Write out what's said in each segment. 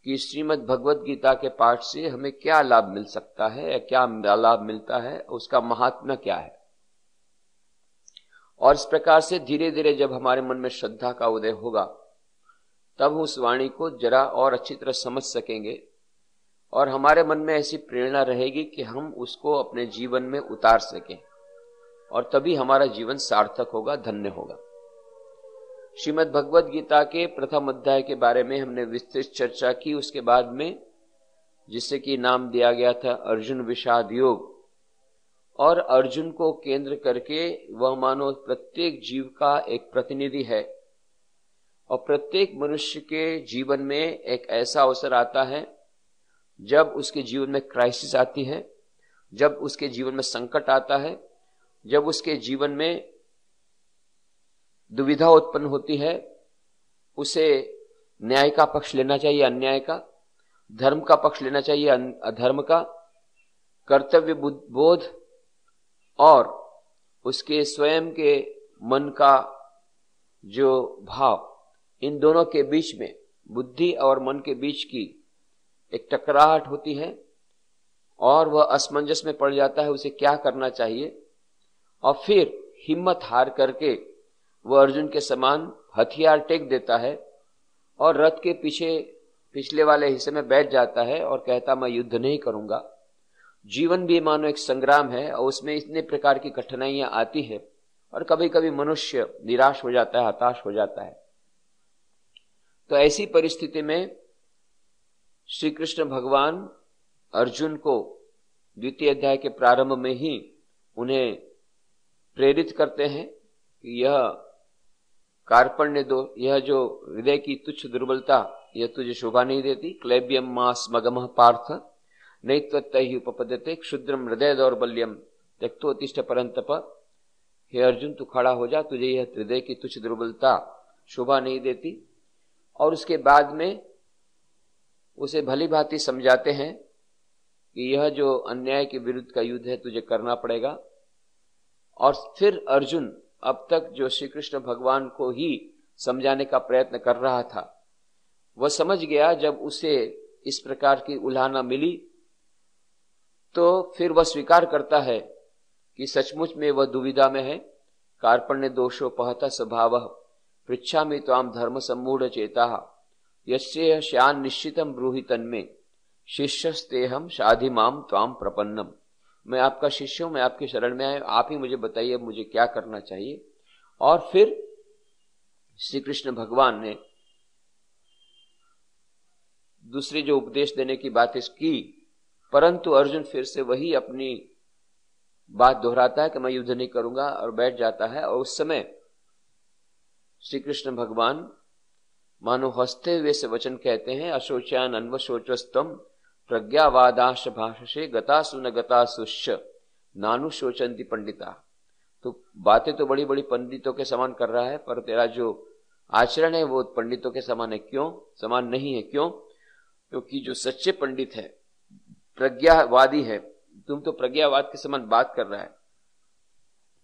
कि श्रीमद् भगवद गीता के पाठ से हमें क्या लाभ मिल सकता है या क्या लाभ मिलता है, उसका महात्म्य क्या है। और इस प्रकार से धीरे धीरे जब हमारे मन में श्रद्धा का उदय होगा तब उस वाणी को जरा और अच्छी तरह समझ सकेंगे और हमारे मन में ऐसी प्रेरणा रहेगी कि हम उसको अपने जीवन में उतार सकें और तभी हमारा जीवन सार्थक होगा, धन्य होगा। श्रीमद् भगवद गीता के प्रथम अध्याय के बारे में हमने विस्तृत चर्चा की। उसके बाद में जिसे कि नाम दिया गया था अर्जुन विषाद योग, और अर्जुन को केंद्र करके वह मानो प्रत्येक जीव का एक प्रतिनिधि है और प्रत्येक मनुष्य के जीवन में एक ऐसा अवसर आता है जब उसके जीवन में क्राइसिस आती है, जब उसके जीवन में संकट आता है, जब उसके जीवन में दुविधा उत्पन्न होती है। उसे न्याय का पक्ष लेना चाहिए अन्याय का, धर्म का पक्ष लेना चाहिए अधर्म का, कर्तव्य बोध और उसके स्वयं के मन का जो भाव, इन दोनों के बीच में, बुद्धि और मन के बीच की एक टकराहट होती है और वह असमंजस में पड़ जाता है, उसे क्या करना चाहिए। और फिर हिम्मत हार करके वह अर्जुन के समान हथियार टेक देता है और रथ के पीछे पिछले वाले हिस्से में बैठ जाता है और कहता मैं युद्ध नहीं करूंगा। जीवन भी मानो एक संग्राम है और उसमें इतने प्रकार की कठिनाइयां आती है और कभी कभी मनुष्य निराश हो जाता है, हताश हो जाता है। तो ऐसी परिस्थिति में श्री कृष्ण भगवान अर्जुन को द्वितीय अध्याय के प्रारंभ में ही उन्हें प्रेरित करते हैं कि यह कार्पण्य दो, यह जो हृदय की तुच्छ दुर्बलता, यह तुझे शोभा नहीं देती। क्लैब्यम मास मगमः पार्थ नैत्वत्तैहि उपपद्यते क्षुद्रम हृदय दौर्बल्यम त्यक्तोत्तिष्ठ परंतप। हे अर्जुन, तू खड़ा हो जा, तुझे यह हृदय की तुच्छ दुर्बलता शोभा नहीं देती। और उसके बाद में उसे भली भांति समझाते हैं कि यह जो अन्याय के विरुद्ध का युद्ध है तुझे करना पड़ेगा। और फिर अर्जुन अब तक जो श्री कृष्ण भगवान को ही समझाने का प्रयत्न कर रहा था, वह समझ गया। जब उसे इस प्रकार की उल्हाना मिली तो फिर वह स्वीकार करता है कि सचमुच में वह दुविधा में है। कार्पण्य दोषोपहत स्वभावः पृच्छामि त्वाम धर्म सम्मूढ़ चेताः यस्य श्यान निश्चितम ब्रूहि तन्मे शिष्यस्तेहम शाधि माम त्वाम प्रपन्नम। मैं आपका शिष्य हूं, मैं आपके शरण में आया, आप ही मुझे बताइए मुझे क्या करना चाहिए। और फिर श्री कृष्ण भगवान ने दूसरी जो उपदेश देने की बात की, परंतु अर्जुन फिर से वही अपनी बात दोहराता है कि मैं युद्ध नहीं करूंगा और बैठ जाता है। और उस समय श्री कृष्ण भगवान मानो हंसते हुए से वचन कहते हैं, अशोच्यान अन्वशोचस्तम प्रज्ञावादाश भाषसे गतासु न गतासुश्च नानु शोचंती पंडिता। तो बातें तो बड़ी बड़ी पंडितों के समान कर रहा है, पर तेरा जो आचरण है वो पंडितों के समान है। क्यों समान नहीं है? क्यों? क्योंकि जो सच्चे पंडित है, प्रज्ञावादी है, तुम तो प्रज्ञावाद के समान बात कर रहा है।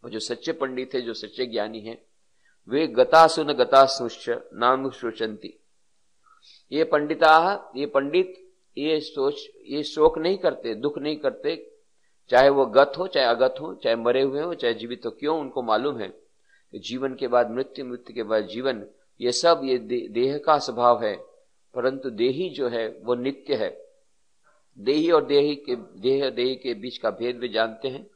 और जो सच्चे पंडित है, जो सच्चे ज्ञानी है, वे गतासु न गतासुश्च नानु शोचंती। ये पंडित ये शोक नहीं करते, दुख नहीं करते, चाहे वो गत हो चाहे अगत हो, चाहे मरे हुए हो चाहे जीवित हो। क्यों? उनको मालूम है कि जीवन के बाद मृत्यु, मृत्यु के बाद जीवन, ये सब ये देह का स्वभाव है। परंतु देही जो है वो नित्य है। देही और देही के बीच का भेद वे जानते हैं।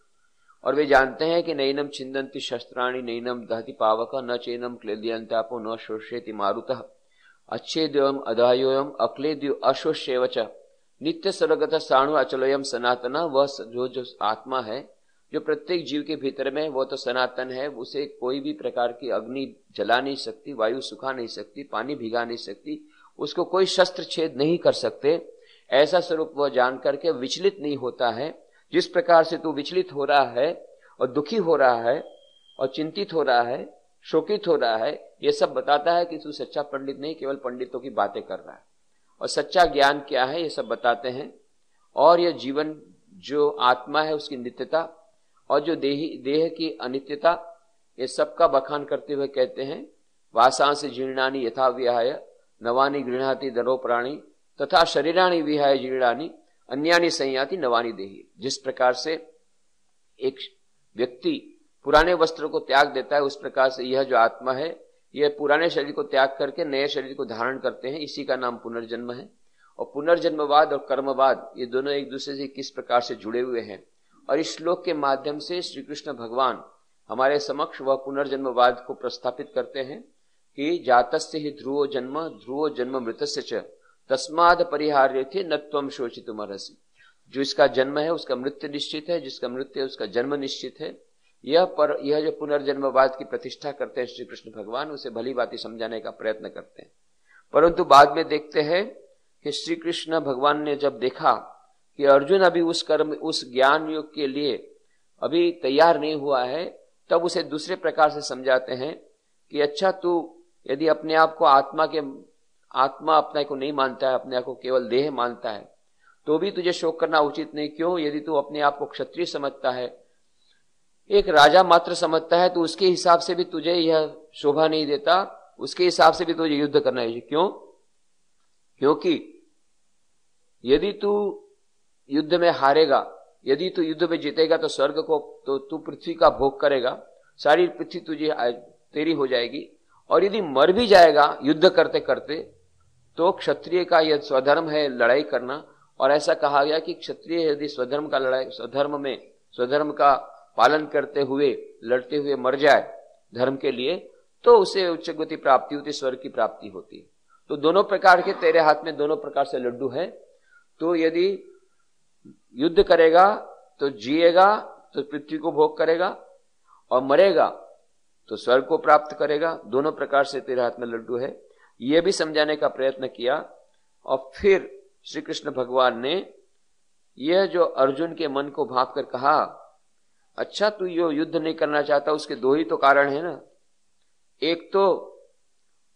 और वे जानते हैं कि नैनम छिंदन्ति शस्त्राणि नैनम दहति पावक न चैनम क्लेदयन्तापो न शोष्यति मारुतः अच्छेद्योयम अदायोयम अक्लेद्यो अशोष्येवच नित्य सर्वगत साणु अचलोयम सनातन। वह जो आत्मा है जो प्रत्येक जीव के भीतर में, वो तो सनातन है। उसे कोई भी प्रकार की अग्नि जला नहीं सकती, वायु सुखा नहीं सकती, पानी भिगा नहीं सकती, उसको कोई शस्त्र छेद नहीं कर सकते। ऐसा स्वरूप वह जान करके विचलित नहीं होता है। जिस प्रकार से तू विचलित हो रहा है और दुखी हो रहा है और चिंतित हो रहा है, शोकित हो रहा है, यह सब बताता है कि तू सच्चा पंडित नहीं, केवल पंडितों की बातें कर रहा है। और सच्चा ज्ञान क्या है ये सब बताते हैं। और यह जीवन जो आत्मा है उसकी नित्यता और जो देह की अनित्यता, ये सबका बखान करते हुए कहते हैं, वासांसि जीर्णानि यथा विहाय नवानि गृह्णाति दरो प्राणी तथा शरीराणि विहाय जीर्णानि अन्यानि संयाति नवानि देहि। जिस प्रकार से एक व्यक्ति पुराने वस्त्रों को त्याग देता है, उस प्रकार से यह जो आत्मा है यह पुराने शरीर को त्याग करके नए शरीर को धारण करते हैं। इसी का नाम पुनर्जन्म है। और पुनर्जन्मवाद और कर्मवाद ये दोनों एक दूसरे से किस प्रकार से जुड़े हुए हैं, और इस श्लोक के माध्यम से श्री कृष्ण भगवान हमारे समक्ष वह पुनर्जन्मवाद को प्रस्थापित करते हैं कि जातस्य ही ध्रुवो जन्म मृतस्य च तस्माद परिहार्य थे न त्वं शोचितुमर्हसि। जो इसका जन्म है उसका मृत्यु निश्चित है, जिसका मृत्यु है उसका जन्म निश्चित है। यह जो पुनर्जन्मवाद की प्रतिष्ठा करते हैं श्री कृष्ण भगवान, उसे भली भांति समझाने का प्रयत्न करते हैं। परंतु बाद में देखते हैं कि श्री कृष्ण भगवान ने जब देखा कि अर्जुन अभी उस ज्ञान योग के लिए अभी तैयार नहीं हुआ है, तब उसे दूसरे प्रकार से समझाते हैं कि अच्छा, तू यदि अपने आप को आत्मा अपने को नहीं मानता है, अपने आप को केवल देह मानता है, तो भी तुझे शोक करना उचित नहीं। क्यों? यदि तू अपने आप को क्षत्रिय समझता है, एक राजा मात्र समझता है, तो उसके हिसाब से भी तुझे यह शोभा नहीं देता, उसके हिसाब से भी तुझे युद्ध करना है। क्यों? क्योंकि यदि तू युद्ध में हारेगा, यदि तू युद्ध में जीतेगा तो स्वर्ग को तो तू पृथ्वी का भोग करेगा, सारी पृथ्वी तुझे तेरी हो जाएगी। और यदि मर भी जाएगा युद्ध करते करते, तो क्षत्रिय का यह स्वधर्म है लड़ाई करना। और ऐसा कहा गया कि क्षत्रिय यदि स्वधर्म का पालन करते हुए लड़ते हुए मर जाए धर्म के लिए, तो उसे उच्च गति प्राप्ति होती, स्वर्ग की प्राप्ति होती। तो दोनों प्रकार के तेरे हाथ में दोनों प्रकार से लड्डू है। तो यदि युद्ध करेगा तो जिएगा तो पृथ्वी को भोग करेगा, और मरेगा तो स्वर्ग को प्राप्त करेगा। दोनों प्रकार से तेरे हाथ में लड्डू है, यह भी समझाने का प्रयत्न किया। और फिर श्री कृष्ण भगवान ने यह जो अर्जुन के मन को भांप कर कहा, अच्छा, तू यो युद्ध नहीं करना चाहता, उसके दो ही तो कारण है ना। एक तो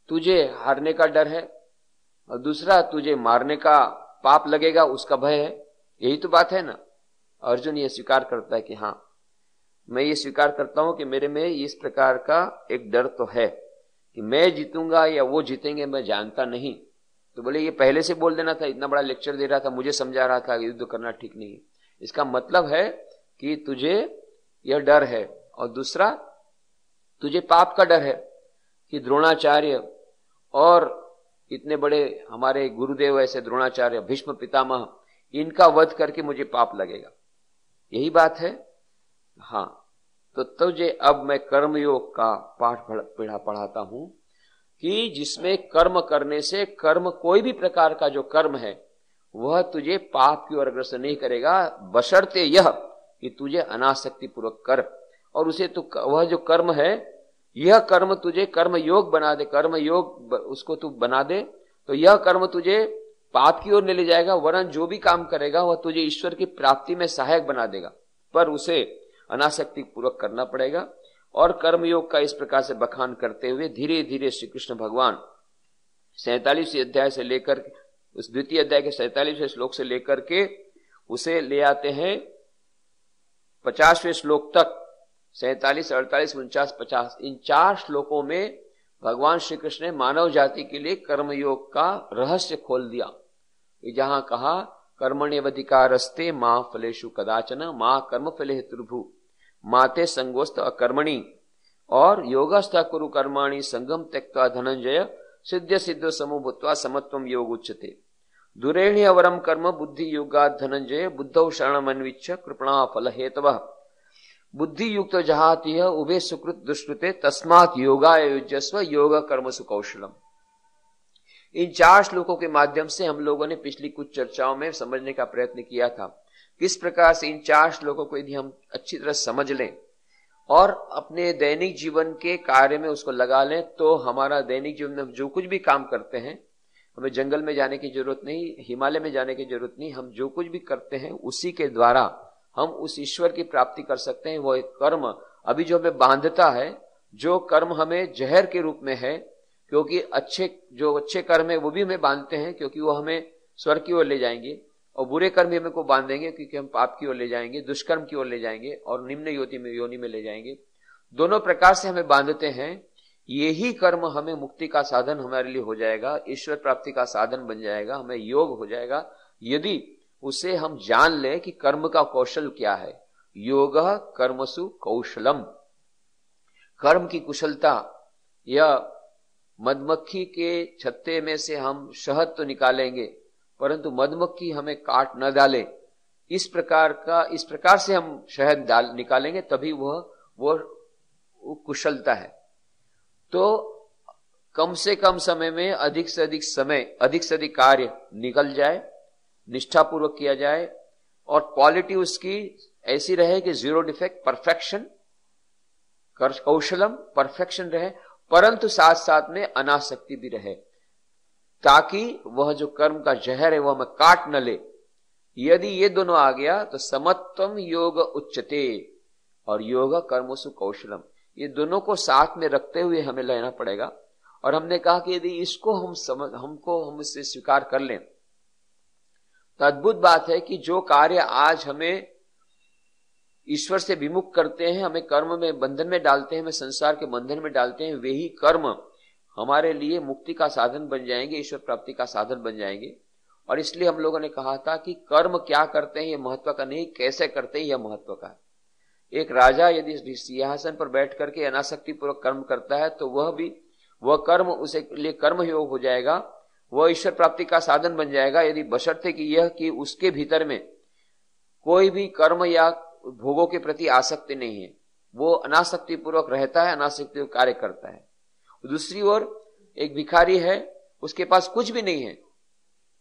तुझे हारने का डर है, और दूसरा तुझे मारने का पाप लगेगा उसका भय है। यही तो बात है ना। अर्जुन ये स्वीकार करता है कि हाँ, मैं ये स्वीकार करता हूं कि मेरे में इस प्रकार का एक डर तो है कि मैं जीतूंगा या वो जीतेंगे, मैं जानता नहीं। तो बोले ये पहले से बोल देना था, इतना बड़ा लेक्चर दे रहा था, मुझे समझा रहा था कि युद्ध करना ठीक नहीं है। इसका मतलब है कि तुझे यह डर है, और दूसरा तुझे पाप का डर है कि द्रोणाचार्य और इतने बड़े हमारे गुरुदेव ऐसे द्रोणाचार्य, भीष्म पितामह, इनका वध करके मुझे पाप लगेगा। यही बात है। हाँ, तो तुझे अब मैं कर्मयोग का पाठ पढ़ाता हूं कि जिसमें कर्म करने से, कर्म कोई भी प्रकार का जो कर्म है वह तुझे पाप की ओर अग्रसर नहीं करेगा, बशर्ते यह कि तुझे अनासक्ति पूर्वक कर। और उसे तू वह जो कर्म है, यह कर्म तुझे कर्म योग बना दे, कर्म योग उसको तू बना दे, तो यह कर्म तुझे पाप की ओर ले जाएगा। वरन जो भी काम करेगा वह तुझे ईश्वर की प्राप्ति में सहायक बना देगा, पर उसे अनासक्ति पूर्वक करना पड़ेगा। और कर्मयोग का इस प्रकार से बखान करते हुए धीरे धीरे श्री कृष्ण भगवान 47वें अध्याय से लेकर, उस द्वितीय अध्याय के 47वें श्लोक से लेकर के उसे ले आते हैं 50वें श्लोक तक। 47, 48, 49, 50, इन 4 श्लोकों में भगवान श्री कृष्ण ने मानव जाति के लिए कर्मयोग का रहस्य खोल दिया। जहां कहा कर्मण्यवधिकारस्ते मां फलेषु कदाचन मां कर्म फले हेतुर्भु माते संगोस्त अकर्मणि और योगस्थ कुरु कर्माणि संगम त्यक्त्वा धनंजय सिद्ध सिद्ध समो भूत्वा समत्वम योग उच्यते दुरेणि अवरम कर्म बुद्धि योगात् धनंजय बुद्धौ शरणमन्विच्छ कृपणा फल हेतवः बुद्धि युक्त जहाति उभे सुकृत दुष्कृते तस्मात् योगाय युज्यस्व योग कर्मसु कौशलम। इन 4 श्लोकों के माध्यम से हम लोगों ने पिछली कुछ चर्चाओं में समझने का प्रयत्न किया था किस प्रकार से इन 4 श्लोकों को यदि हम अच्छी तरह समझ लें और अपने दैनिक जीवन के कार्य में उसको लगा लें, तो हमारा दैनिक जीवन में जो कुछ भी काम करते हैं, हमें जंगल में जाने की जरूरत नहीं, हिमालय में जाने की जरूरत नहीं, हम जो कुछ भी करते हैं उसी के द्वारा हम उस ईश्वर की प्राप्ति कर सकते हैं। वो एक कर्म अभी जो हमें बांधता है, जो कर्म हमें जहर के रूप में है, क्योंकि अच्छे कर्म है वो भी हमें बांधते हैं, क्योंकि वो हमें स्वर्ग की ओर ले जाएंगे, और बुरे कर्म भी हमें को बांधेंगे क्योंकि हम पाप की ओर ले जाएंगे, दुष्कर्म की ओर ले जाएंगे और निम्न योनि में ले जाएंगे। दोनों प्रकार से हमें बांधते हैं। यही कर्म हमें मुक्ति का साधन हमारे लिए हो जाएगा, ईश्वर प्राप्ति का साधन बन जाएगा, हमें योग हो जाएगा, यदि उसे हम जान ले कि कर्म का कौशल क्या है। योग कर्मसु कौशलम, कर्म की कुशलता, या मधुमक्खी के छत्ते में से हम शहद तो निकालेंगे परंतु मधुमक्खी हमें काट न डाले, इस प्रकार से हम शहद निकालेंगे, तभी वो कुशलता है। तो कम से कम समय में अधिक से अधिक कार्य निकल जाए, निष्ठापूर्वक किया जाए, और क्वालिटी उसकी ऐसी रहे कि 0 डिफेक्ट, परफेक्शन, कौशलम परफेक्शन रहे, परंतु साथ साथ में अनासक्ति भी रहे, ताकि वह जो कर्म का जहर है वह हमें काट न ले। यदि ये दोनों आ गया तो समत्वम योग उच्चते, और योग कर्मसु कौशलम, ये दोनों को साथ में रखते हुए हमें लेना पड़ेगा। और हमने कहा कि यदि इसको हम इससे स्वीकार कर लें तो अद्भुत बात है कि जो कार्य आज हमें ईश्वर से विमुख करते हैं, हमें कर्म में बंधन में डालते हैं, हमें संसार के बंधन में डालते हैं, वही कर्म हमारे लिए मुक्ति का साधन बन जाएंगे, ईश्वर प्राप्ति का साधन बन जाएंगे। और इसलिए हम लोगों ने कहा था कि कर्म क्या करते हैं यह महत्व का नहीं, कैसे करते हैं यह महत्व का है। एक राजा यदि सिंहासन पर बैठ करके अनासक्ति पूर्वक कर्म करता है तो वह कर्म उसे लिए कर्म योग हो जाएगा, वह ईश्वर प्राप्ति का साधन बन जाएगा, यदि बशर्ते कि उसके भीतर में कोई भी कर्म या भोगों के प्रति आसक्ति नहीं है, वो अनासक्ति पूर्वक रहता है, अनासक्ति कार्य करता है। दूसरी ओर एक भिखारी है, उसके पास कुछ भी नहीं है,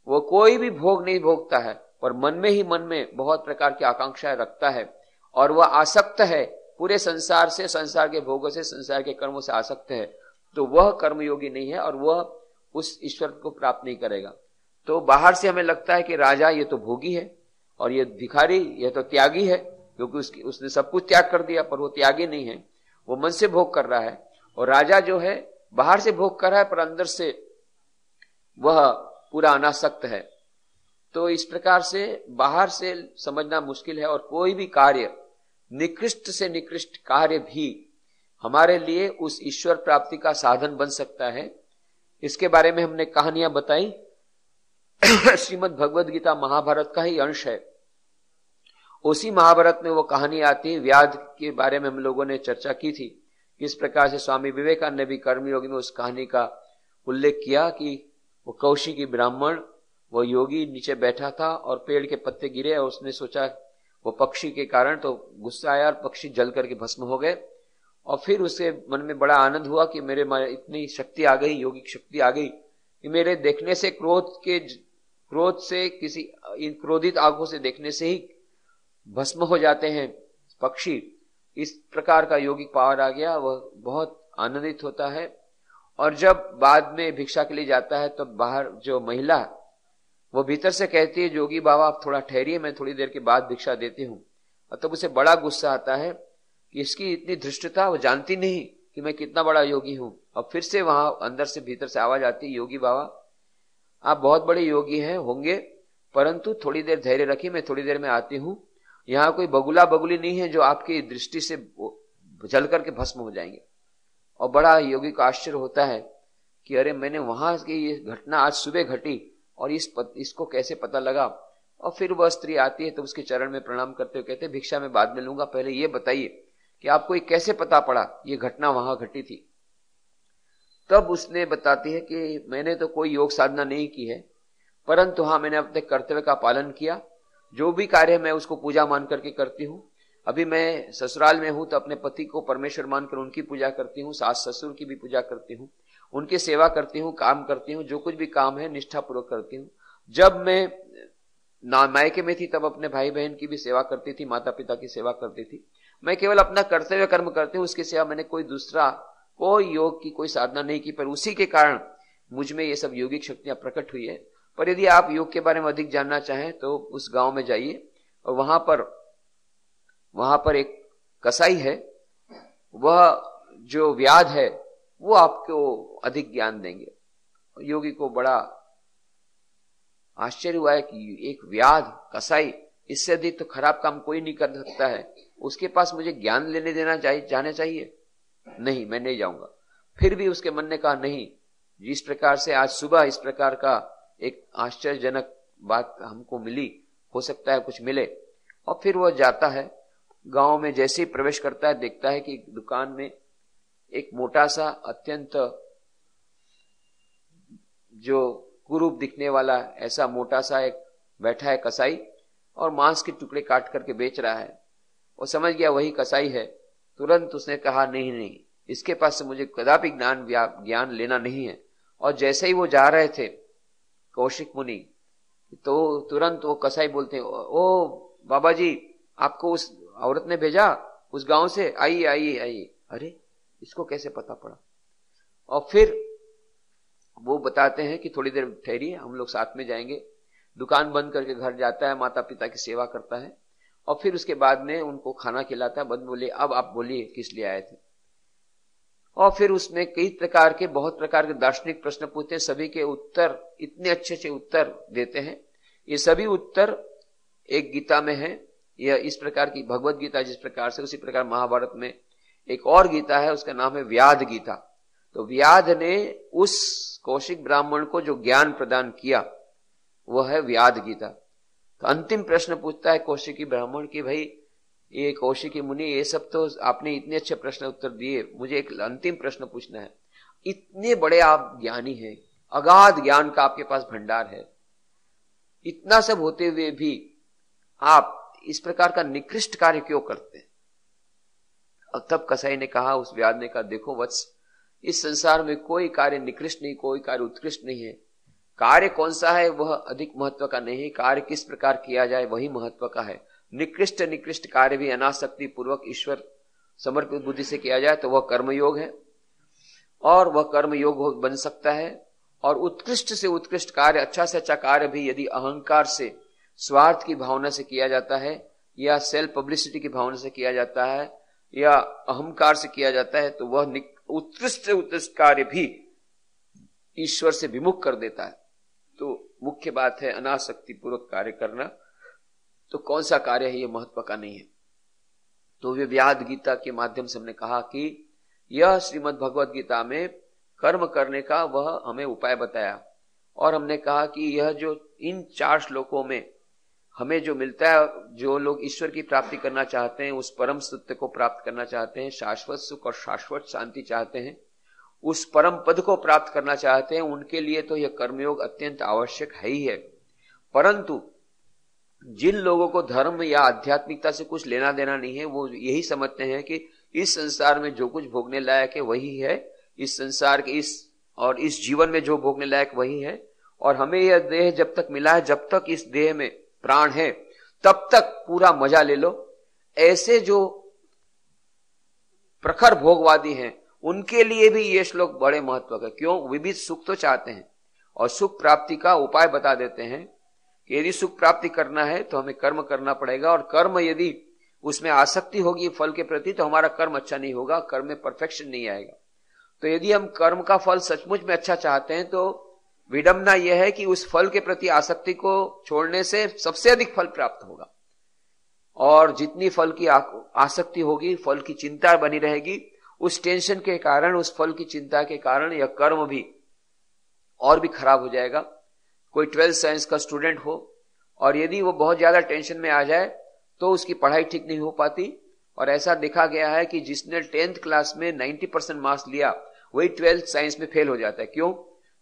वो कोई भी भोग नहीं भोगता है, पर मन में बहुत प्रकार की आकांक्षाएं रखता है, और वह आसक्त है पूरे संसार से, संसार के भोगों से, संसार के कर्मों से आसक्त है, तो वह कर्मयोगी नहीं है और वह उस ईश्वर को प्राप्त नहीं करेगा। तो बाहर से हमें लगता है कि राजा ये तो भोगी है और ये भिखारी ये तो त्यागी है, क्योंकि उसने सब कुछ त्याग कर दिया, पर वो त्यागी नहीं है, वो मन से भोग कर रहा है। और राजा जो है बाहर से भोग कर रहा है पर अंदर से वह पूरा अनासक्त है। तो इस प्रकार से बाहर से समझना मुश्किल है, और कोई भी कार्य, निकृष्ट से निकृष्ट कार्य भी हमारे लिए उस ईश्वर प्राप्ति का साधन बन सकता है। इसके बारे में हमने कहानियां बताई। श्रीमद् भगवद गीता महाभारत का ही अंश है। उसी महाभारत में वो कहानी आती है, व्याध के बारे में हम लोगों ने चर्चा की थी। किस प्रकार से स्वामी विवेकानंद ने भी कर्मयोगी में उस कहानी का उल्लेख किया कि वो कौशिकी ब्राह्मण, वो योगी नीचे बैठा था और पेड़ के पत्ते गिरे और उसने सोचा वो पक्षी के कारण, तो गुस्सा आया और पक्षी जल करके भस्म हो गए। और फिर उसके मन में बड़ा आनंद हुआ कि मेरे इतनी शक्ति आ गई, योगिक शक्ति आ गई कि मेरे देखने से क्रोध से किसी इन क्रोधित आंखों से देखने से ही भस्म हो जाते हैं पक्षी। इस प्रकार का योगिक पावर आ गया, वह बहुत आनंदित होता है। और जब बाद में भिक्षा के लिए जाता है तो बाहर जो महिला, वो भीतर से कहती है, जोगी बाबा आप थोड़ा ठहरिए, मैं थोड़ी देर के बाद भिक्षा देती हूँ। और तब उसे बड़ा गुस्सा आता है कि इसकी इतनी धृष्टता, वो जानती नहीं कि मैं कितना बड़ा योगी हूं। और फिर से वहां अंदर से भीतर से आवाज आती है, योगी बाबा आप बहुत बड़े योगी हैं होंगे, परंतु थोड़ी देर धैर्य रखिए, मैं थोड़ी देर में आती हूं। यहाँ कोई बगुला बगुली नहीं है जो आपकी दृष्टि से जल करके भस्म हो जाएंगे। और बड़ा योगी को आश्चर्य होता है कि अरे मैंने वहां की ये घटना आज सुबह घटी और इसको कैसे पता लगा। और फिर वह स्त्री आती है तो उसके चरण में प्रणाम करते हुए कहते, भिक्षा में बाद में लूंगा, पहले ये बताइए कि आपको ये कैसे पता पड़ा ये घटना वहां घटी थी। तब उसने बताती है कि मैंने तो कोई योग साधना नहीं की है, परंतु हाँ मैंने अपने कर्तव्य का पालन किया। जो भी कार्य मैं उसको पूजा मान करके करती हूँ। अभी मैं ससुराल में हूं तो अपने पति को परमेश्वर मानकर उनकी पूजा करती हूँ, सास ससुर की भी पूजा करती हूँ, उनकी सेवा करती हूँ, काम करती हूँ, जो कुछ भी काम है निष्ठापूर्वक करती हूँ। जब मैं मायके में थी तब अपने भाई बहन की भी सेवा करती थी, माता पिता की सेवा करती थी। मैं केवल अपना कर्तव्य कर्म करती हूँ, उसके सिवा मैंने कोई योग की कोई साधना नहीं की, पर उसी के कारण मुझ में ये सब योगिक शक्तियां प्रकट हुई है। पर यदि आप योग के बारे में अधिक जानना चाहें तो उस गांव में जाइए और वहां पर एक कसाई है, वह जो व्याध है वो आपको अधिक ज्ञान देंगे। योगी को बड़ा आश्चर्य हुआ है कि एक व्याध कसाई, इससे अधिक तो खराब काम कोई नहीं कर सकता है, उसके पास मुझे ज्ञान लेने जाना चाहिए। नहीं, मैं नहीं जाऊंगा। फिर भी उसके मन ने कहा नहीं, जिस प्रकार से आज सुबह इस प्रकार का एक आश्चर्यजनक बात हमको मिली, हो सकता है कुछ मिले। और फिर वह जाता है गांव में, जैसे ही प्रवेश करता है देखता है कि दुकान में एक मोटा सा अत्यंत जो कुरूप दिखने वाला ऐसा मोटा सा एक बैठा है कसाई, और मांस के टुकड़े काट करके बेच रहा है। वो समझ गया वही कसाई है। तुरंत उसने कहा नहीं नहीं, इसके पास से मुझे कदापि ज्ञान लेना नहीं है। और जैसे ही वो जा रहे थे कौशिक मुनि, तो तुरंत वो कसाई बोलते हैं, ओ बाबा जी, आपको उस औरत ने भेजा उस गांव से, आइए आइए आइए। अरे इसको कैसे पता पड़ा? और फिर वो बताते हैं कि थोड़ी देर ठहरिए, हम लोग साथ में जाएंगे। दुकान बंद करके घर जाता है, माता पिता की सेवा करता है, और फिर उसके बाद में उनको खाना खिलाता है। बंद बोले, अब आप बोलिए किस लिए आए थे? और फिर उसमें कई प्रकार के, बहुत प्रकार के दार्शनिक प्रश्न पूछते हैं। सभी के उत्तर इतने अच्छे अच्छे उत्तर देते हैं। ये सभी उत्तर एक गीता में है। यह इस प्रकार की भगवत गीता जिस प्रकार से, उसी प्रकार महाभारत में एक और गीता है, उसका नाम है व्याध गीता। तो व्याध ने उस कौशिक ब्राह्मण को जो ज्ञान प्रदान किया वह है व्याध गीता। तो अंतिम प्रश्न पूछता है कौशिकी ब्राह्मण की, भाई ये कौशिकी मुनि, ये सब तो आपने इतने अच्छे प्रश्न उत्तर दिए, मुझे एक अंतिम प्रश्न पूछना है। इतने बड़े आप ज्ञानी हैं, अगाध ज्ञान का आपके पास भंडार है, इतना सब होते हुए भी आप इस प्रकार का निकृष्ट कार्य क्यों करते हैं? और तब कसाई ने कहा, उस व्याध ने कहा, देखो वत्स, इस संसार में कोई कार्य निकृष्ट नहीं, कोई कार्य उत्कृष्ट नहीं है। कार्य कौन सा है वह अधिक महत्व का नहीं, कार्य किस प्रकार किया जाए वही महत्व का है। निकृष्ट निकृष्ट कार्य भी अनासक्ति पूर्वक ईश्वर समर्पित बुद्धि से किया जाए तो वह कर्मयोग है, और वह कर्मयोग बन सकता है। और उत्कृष्ट से उत्कृष्ट कार्य, अच्छा से अच्छा कार्य भी यदि अहंकार से, स्वार्थ की भावना से किया जाता है, या सेल्फ पब्लिसिटी की भावना से किया जाता है, या अहंकार से किया जाता है, तो वह उत्कृष्ट से उत्कृष्ट कार्य भी ईश्वर से विमुख कर देता है। तो मुख्य बात है अनासक्ति पूर्वक कार्य करना। तो कौन सा कार्य है ये महत्व का नहीं है। तो वे व्याध गीता के माध्यम से हमने कहा कि यह श्रीमद् भगवत गीता में कर्म करने का वह हमें उपाय बताया। और हमने कहा कि यह जो इन 4 श्लोकों में हमें जो मिलता है, जो लोग ईश्वर की प्राप्ति करना चाहते हैं, उस परम सत्य को प्राप्त करना चाहते हैं, शाश्वत सुख और शाश्वत शांति चाहते हैं, उस परम पद को प्राप्त करना चाहते हैं, उनके लिए तो यह कर्मयोग अत्यंत आवश्यक है ही है। परंतु जिन लोगों को धर्म या आध्यात्मिकता से कुछ लेना देना नहीं है, वो यही समझते हैं कि इस संसार में जो कुछ भोगने लायक है वही है, इस संसार के इस जीवन में जो भोगने लायक वही है, और हमें यह देह जब तक मिला है, जब तक इस देह में प्राण है, तब तक पूरा मजा ले लो। ऐसे जो प्रखर भोगवादी हैं उनके लिए भी ये श्लोक बड़े महत्व का। क्यों? विविध सुख तो चाहते हैं, और सुख प्राप्ति का उपाय बता देते हैं कि यदि सुख प्राप्ति करना है तो हमें कर्म करना पड़ेगा, और कर्म यदि उसमें आसक्ति होगी फल के प्रति तो हमारा कर्म अच्छा नहीं होगा, कर्म में परफेक्शन नहीं आएगा। तो यदि हम कर्म का फल सचमुच में अच्छा चाहते हैं तो विडंबना यह है कि उस फल के प्रति आसक्ति को छोड़ने से सबसे अधिक फल प्राप्त होगा, और जितनी फल की आसक्ति होगी, फल की चिंता बनी रहेगी, उस टेंशन के कारण, उस फल की चिंता के कारण यह कर्म भी और भी खराब हो जाएगा। कोई 12th साइंस का स्टूडेंट हो और यदि वो बहुत ज्यादा टेंशन में आ जाए तो उसकी पढ़ाई ठीक नहीं हो पाती, और ऐसा देखा गया है कि जिसने 10th क्लास में 90% मार्क्स लिया वही 12th साइंस में फेल हो जाता है। क्यों?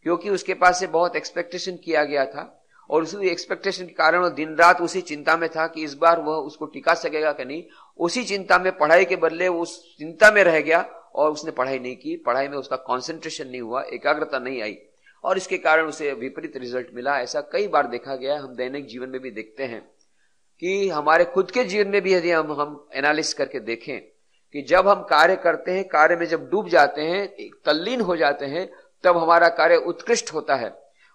क्योंकि उसके पास से बहुत एक्सपेक्टेशन किया गया था, और उसी एक्सपेक्टेशन के कारण वो दिन रात उसी चिंता में था कि इस बार वह उसको टिका सकेगा कि नहीं। उसी चिंता में, पढ़ाई के बदले उस चिंता में रह गया और उसने पढ़ाई नहीं की, पढ़ाई में उसका कंसंट्रेशन नहीं हुआ, एकाग्रता नहीं आई, और इसके कारण उसे विपरीत रिजल्ट मिला। ऐसा कई बार देखा गया, हम दैनिक जीवन में भी देखते हैं कि हमारे खुद के जीवन में भी यदि हम एनालिसिस करके देखें कि जब हम कार्य करते हैं, कार्य में जब डूब जाते हैं, तल्लीन हो जाते हैं, तब हमारा कार्य उत्कृष्ट होता है।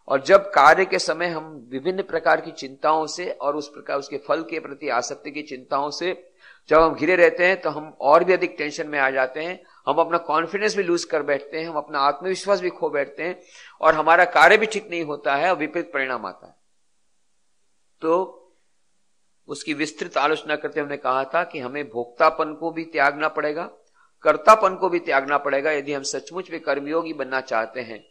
और जब कार्य के समय हम विभिन्न प्रकार की चिंताओं से और उस प्रकार उसके फल के प्रति आसक्ति की चिंताओं से जब हम घिरे रहते हैं तो हम और भी अधिक टेंशन में आ जाते हैं, हम अपना कॉन्फिडेंस भी लूज कर बैठते हैं, हम अपना आत्मविश्वास भी खो बैठते हैं, और हमारा कार्य भी ठीक नहीं होता है और विपरीत परिणाम आता है। तो उसकी विस्तृत आलोचना करते हमने कहा था कि हमें भोक्तापन को भी त्यागना पड़ेगा, कर्तापन को भी त्यागना पड़ेगा यदि हम सचमुच में कर्मयोगी बनना चाहते हैं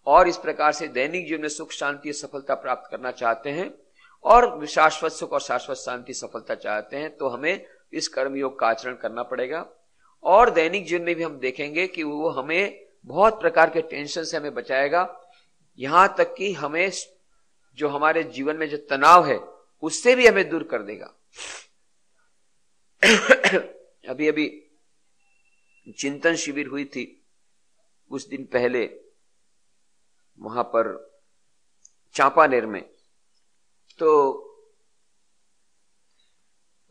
और इस प्रकार से दैनिक जीवन में सुख शांति सफलता प्राप्त करना चाहते हैं और शाश्वत सुख और शाश्वत शांति सफलता चाहते हैं, तो हमें इस कर्मयोग का आचरण करना पड़ेगा। और दैनिक जीवन में भी हम देखेंगे कि वो हमें बहुत प्रकार के टेंशन से हमें बचाएगा, यहां तक कि हमें जो हमारे जीवन में जो तनाव है उससे भी हमें दूर कर देगा। अभी अभी चिंतन शिविर हुई थी कुछ दिन पहले वहां पर चांपानेर में, तो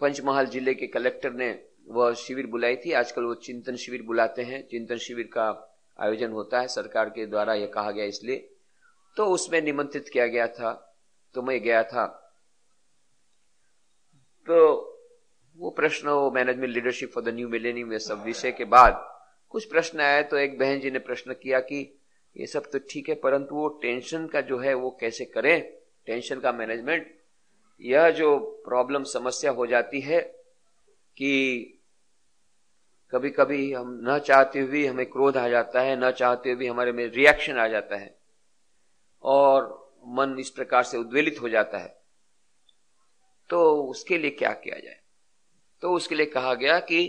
पंचमहाल जिले के कलेक्टर ने वह शिविर बुलाई थी। आजकल वो चिंतन शिविर बुलाते हैं, चिंतन शिविर का आयोजन होता है सरकार के द्वारा, यह कहा गया इसलिए, तो उसमें निमंत्रित किया गया था, तो मैं गया था। तो वो प्रश्न, वो management leadership for the new millennium, ये सब विषय के बाद कुछ प्रश्न आए, तो एक बहन जी ने प्रश्न किया कि ये सब तो ठीक है, परंतु वो टेंशन का जो है वो कैसे करें, टेंशन का मैनेजमेंट। यह जो प्रॉब्लम समस्या हो जाती है कि कभी कभी हम न चाहते हुए हमें क्रोध आ जाता है, न चाहते हुए हमारे में रिएक्शन आ जाता है और मन इस प्रकार से उद्वेलित हो जाता है, तो उसके लिए क्या किया जाए। तो उसके लिए कहा गया कि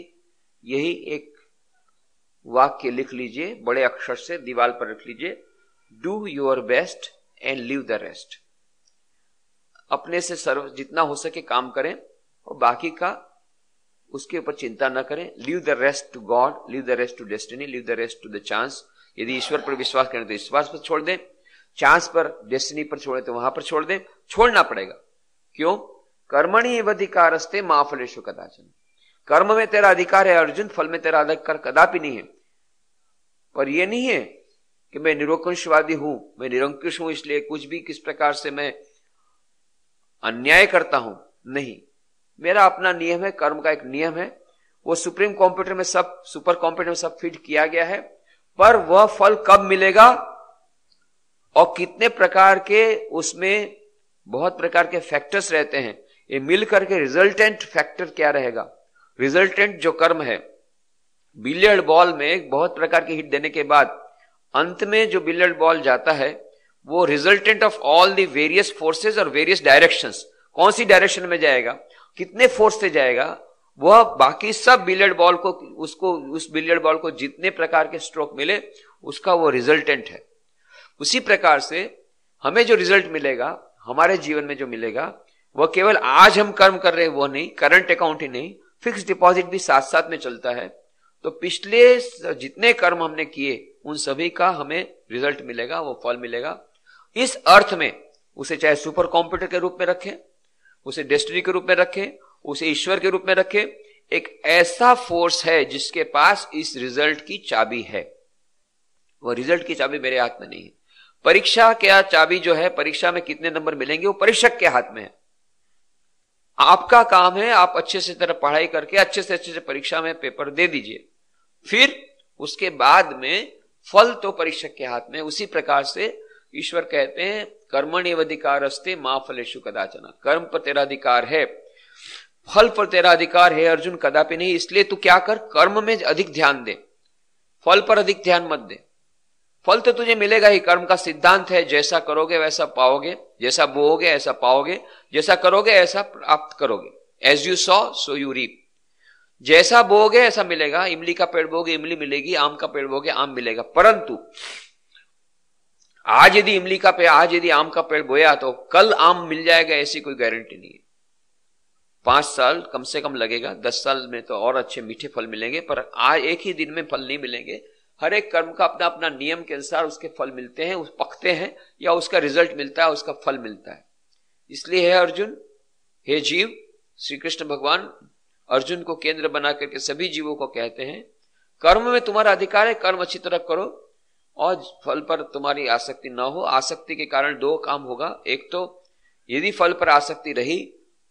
यही एक वाक्य लिख लीजिए, बड़े अक्षर से दीवार पर रख लीजिए, do your best and leave the rest. अपने से सर्व जितना हो सके काम करें और बाकी का उसके ऊपर चिंता न करें। Leave the rest to God, leave the rest to destiny, leave the rest to the chance. यदि ईश्वर पर विश्वास करें तो विश्वास पर छोड़ दें, चांस पर, डेस्टिनी पर छोड़े तो वहां पर छोड़ दें। छोड़ना पड़ेगा। क्यों? कर्मणि एव अधिकारस्ते मा फलेषु कदाचन। कर्म में तेरा अधिकार है अर्जुन, फल में तेरा अधिकार कदापि नहीं है। पर यह नहीं है कि मैं निरंकुशवादी हूं, मैं निरंकुश हूं इसलिए कुछ भी किस प्रकार से मैं अन्याय करता हूं, नहीं। मेरा अपना नियम है, कर्म का एक नियम है, वो सुप्रीम कंप्यूटर में सब, सुपर कंप्यूटर में सब फिट किया गया है, पर वह फल कब मिलेगा और कितने प्रकार के, उसमें बहुत प्रकार के फैक्टर्स रहते हैं, ये मिल करके रिजल्टेंट फैक्टर क्या रहेगा। रिजल्टेंट जो कर्म है, बिलियर्ड बॉल में बहुत प्रकार की हिट देने के बाद अंत में जो बिलियर्ड बॉल जाता है वो resultant of all the various forces और वेरियस डायरेक्शंस, कौन सी डायरेक्शन में जाएगा, कितने फोर्स से जाएगा, वह बाकी सब बिलियर्ड बॉल को, उसको, उस बिलियर्ड बॉल को जितने प्रकार के स्ट्रोक मिले उसका वो रिजल्टेंट है। उसी प्रकार से हमें जो रिजल्ट मिलेगा, हमारे जीवन में जो मिलेगा, वह केवल आज हम कर्म कर रहे हैं वो नहीं, करंट अकाउंट ही नहीं, फिक्स डिपॉजिट भी साथ साथ में चलता है। तो पिछले जितने कर्म हमने किए उन सभी का हमें रिजल्ट मिलेगा, वो फल मिलेगा। इस अर्थ में उसे चाहे सुपर कंप्यूटर के रूप में रखें, उसे डेस्टिनी के रूप में रखें, उसे ईश्वर के रूप में रखें, एक ऐसा फोर्स है जिसके पास इस रिजल्ट की चाबी है। वह रिजल्ट की चाबी मेरे हाथ में नहीं है। परीक्षा क्या चाबी जो है, परीक्षा में कितने नंबर मिलेंगे वो परीक्षक के हाथ में है। आपका काम है आप अच्छे से तरह पढ़ाई करके अच्छे से परीक्षा में पेपर दे दीजिए, फिर उसके बाद में फल तो परीक्षक के हाथ में। उसी प्रकार से ईश्वर कहते हैं कर्मण्येव अधिकारस्ते मा फलेषु कदाचन। कर्म पर तेरा अधिकार है, फल पर तेरा अधिकार है अर्जुन, कदापि नहीं। इसलिए तू क्या कर, कर्म में अधिक ध्यान दे, फल पर अधिक ध्यान मत दे। फल तो तुझे मिलेगा ही, कर्म का सिद्धांत है, जैसा करोगे वैसा पाओगे, जैसा बोओगे ऐसा पाओगे, जैसा करोगे ऐसा प्राप्त करोगे। As you sow so you reap. जैसा बोओगे ऐसा मिलेगा। इमली का पेड़ बोगे इमली मिलेगी, आम का पेड़ बोगे आम मिलेगा। परंतु आज यदि इमली का पेड़, आज यदि आम का पेड़ बोया तो कल आम मिल जाएगा ऐसी कोई गारंटी नहीं है। 5 साल कम से कम लगेगा, 10 साल में तो और अच्छे मीठे फल मिलेंगे, पर आज एक ही दिन में फल नहीं मिलेंगे। हर एक कर्म का अपना अपना नियम के अनुसार उसके फल मिलते हैं, उस पकते हैं या उसका रिजल्ट मिलता है, उसका फल मिलता है। इसलिए है अर्जुन, हे जीव, श्री कृष्ण भगवान अर्जुन को केंद्र बना करके सभी जीवों को कहते हैं कर्म में तुम्हारा अधिकार है, कर्म अच्छी तरह करो और फल पर तुम्हारी आसक्ति ना हो। आसक्ति के कारण 2 काम होगा। एक तो यदि फल पर आसक्ति रही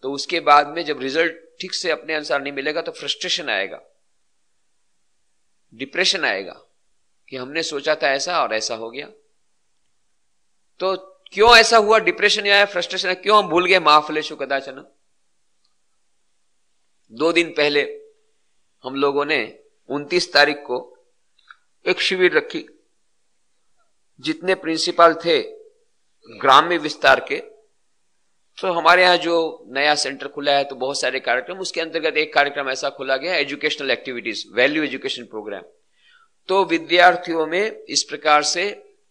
तो उसके बाद में जब रिजल्ट ठीक से अपने अनुसार नहीं मिलेगा तो फ्रस्ट्रेशन आएगा, डिप्रेशन आएगा कि हमने सोचा था ऐसा और ऐसा हो गया। तो क्यों ऐसा हुआ, डिप्रेशन आया, फ्रस्ट्रेशन आया, क्यों हम भूल गए मा फलेषु कदाचन। 2 दिन पहले हम लोगों ने 29 तारीख को एक शिविर रखी। जितने प्रिंसिपल थे ग्राम्य विस्तार के, तो हमारे यहाँ जो नया सेंटर खुला है तो बहुत सारे कार्यक्रम, उसके अंतर्गत एक कार्यक्रम ऐसा खोला गया educational activities, value education programme. तो विद्यार्थियों में इस प्रकार से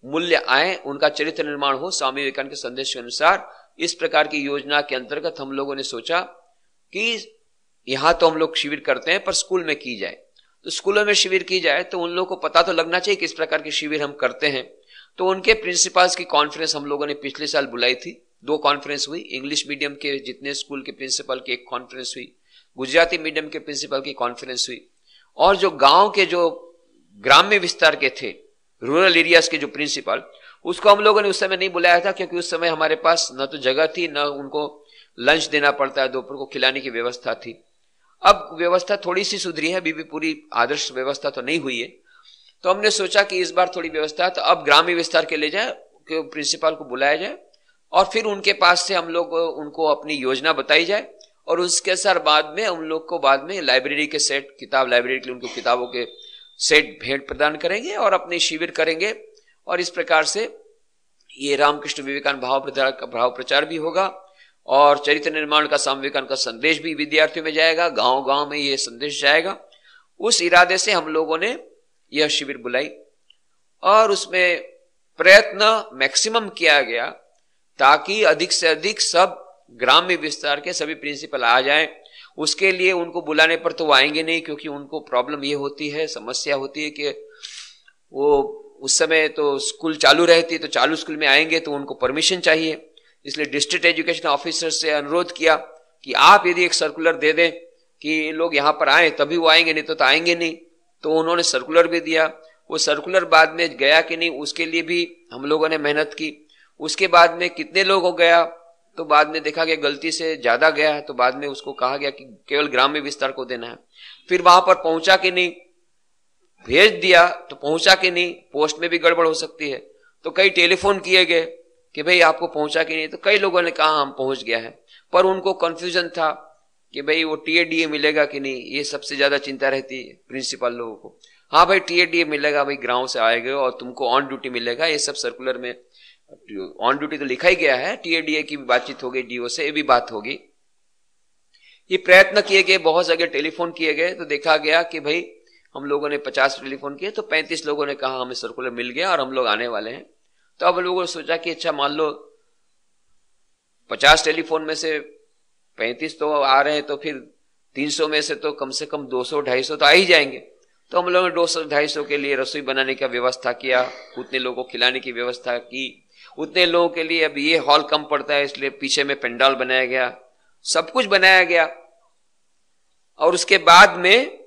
मूल्य आए, उनका चरित्र निर्माण हो स्वामी विवेकानंद के संदेश के अनुसार। इस प्रकार की योजना के अंतर्गत हम लोगों ने सोचा कि यहां तो हम लोग शिविर करते हैं पर स्कूल में की जाए। तो स्कूलों में शिविर की जाए तो उन लोगों को पता तो लगना चाहिए किस प्रकार के शिविर हम करते हैं। तो उनके प्रिंसिपल्स की कॉन्फ्रेंस हम लोगों ने पिछले साल बुलाई थी। 2 कॉन्फ्रेंस हुई, इंग्लिश मीडियम के जितने स्कूल के प्रिंसिपल की एक कॉन्फ्रेंस हुई, गुजराती मीडियम के प्रिंसिपल की कॉन्फ्रेंस हुई, और जो गांव के जो ग्राम्य विस्तार के थे, रूरल एरियाज के जो प्रिंसिपल, उसको हम लोगों ने उस समय नहीं बुलाया था क्योंकि उस समय हमारे पास न तो जगह थी, न उनको लंच देना पड़ता है, दोपहर को खिलाने की व्यवस्था थी। अब व्यवस्था थोड़ी सी सुधरी है, अभी भी पूरी आदर्श व्यवस्था तो नहीं हुई है। तो हमने सोचा कि इस बार थोड़ी व्यवस्था, तो अब ग्राम्य विस्तार के ले जाए, प्रिंसिपल को बुलाया जाए और फिर उनके पास से हम लोग उनको अपनी योजना बताई जाए, और उसके अनुसार बाद में हम लोग को बाद में लाइब्रेरी के सेट, किताब लाइब्रेरी के लिए उनको किताबों के सेट भेंट प्रदान करेंगे और अपने शिविर करेंगे। और इस प्रकार से ये रामकृष्ण विवेकानंद भाव प्रचार भी होगा और चरित्र निर्माण का स्वामी विवेकानंद का संदेश भी विद्यार्थियों में जाएगा, गांव गांव में ये संदेश जाएगा। उस इरादे से हम लोगों ने यह शिविर बुलाई और उसमें प्रयत्न मैक्सिमम किया गया ताकि अधिक से अधिक सब ग्राम्य विस्तार के सभी प्रिंसिपल आ जाएं। उसके लिए उनको बुलाने पर तो वो आएंगे नहीं, क्योंकि उनको प्रॉब्लम ये होती है, समस्या होती है कि वो उस समय तो स्कूल चालू रहती, तो चालू स्कूल में आएंगे तो उनको परमिशन चाहिए। इसलिए डिस्ट्रिक्ट एजुकेशन ऑफिसर से अनुरोध किया कि आप यदि एक सर्कुलर दे दें कि लोग यहाँ पर आए तभी वो आएंगे, नहीं तो आएंगे नहीं। तो उन्होंने सर्कुलर भी दिया। वो सर्कुलर बाद में गया कि नहीं उसके लिए भी हम लोगों ने मेहनत की। उसके बाद में कितने लोग हो गया तो बाद में देखा गया गलती से ज्यादा गया, तो बाद में उसको कहा गया कि केवल ग्राम्य विस्तार को देना है। फिर वहां पर पहुंचा कि नहीं, भेज दिया तो पहुंचा कि नहीं, पोस्ट में भी गड़बड़ हो सकती है। तो कई टेलीफोन किए गए कि भाई आपको पहुंचा कि नहीं, तो कई लोगों ने कहा हम पहुंच गया है, पर उनको कंफ्यूजन था कि भाई वो टीएडीए मिलेगा कि नहीं। ये सबसे ज्यादा चिंता रहती है प्रिंसिपल लोगों को। हाँ भाई टीएडीए मिलेगा, भाई गांव से आएगा और तुमको ऑन ड्यूटी मिलेगा। ये सब सर्कुलर में ऑन ड्यूटी तो लिखा ही गया है। टीएडीए की भी बातचीत होगी, डीओ से भी बात होगी। ये प्रयत्न किए गए, बहुत जगह टेलीफोन किए गए, तो देखा गया कि भाई हम लोगों ने 50 टेलीफोन किए तो 35 लोगों ने कहा हमें सर्कुलर मिल गया और हम लोग आने वाले हैं। तो अब लोगों ने सोचा कि अच्छा मान लो 50 टेलीफोन में से 35 तो आ रहे हैं, तो फिर 300 में से तो कम 200-250 तो आ ही जाएंगे। तो हम लोगों ने 200-250 के लिए रसोई बनाने का व्यवस्था किया, उतने लोगों को खिलाने की व्यवस्था की। उतने लोगों के लिए अब ये हॉल कम पड़ता है, इसलिए पीछे में पंडाल बनाया गया, सब कुछ बनाया गया। और उसके बाद में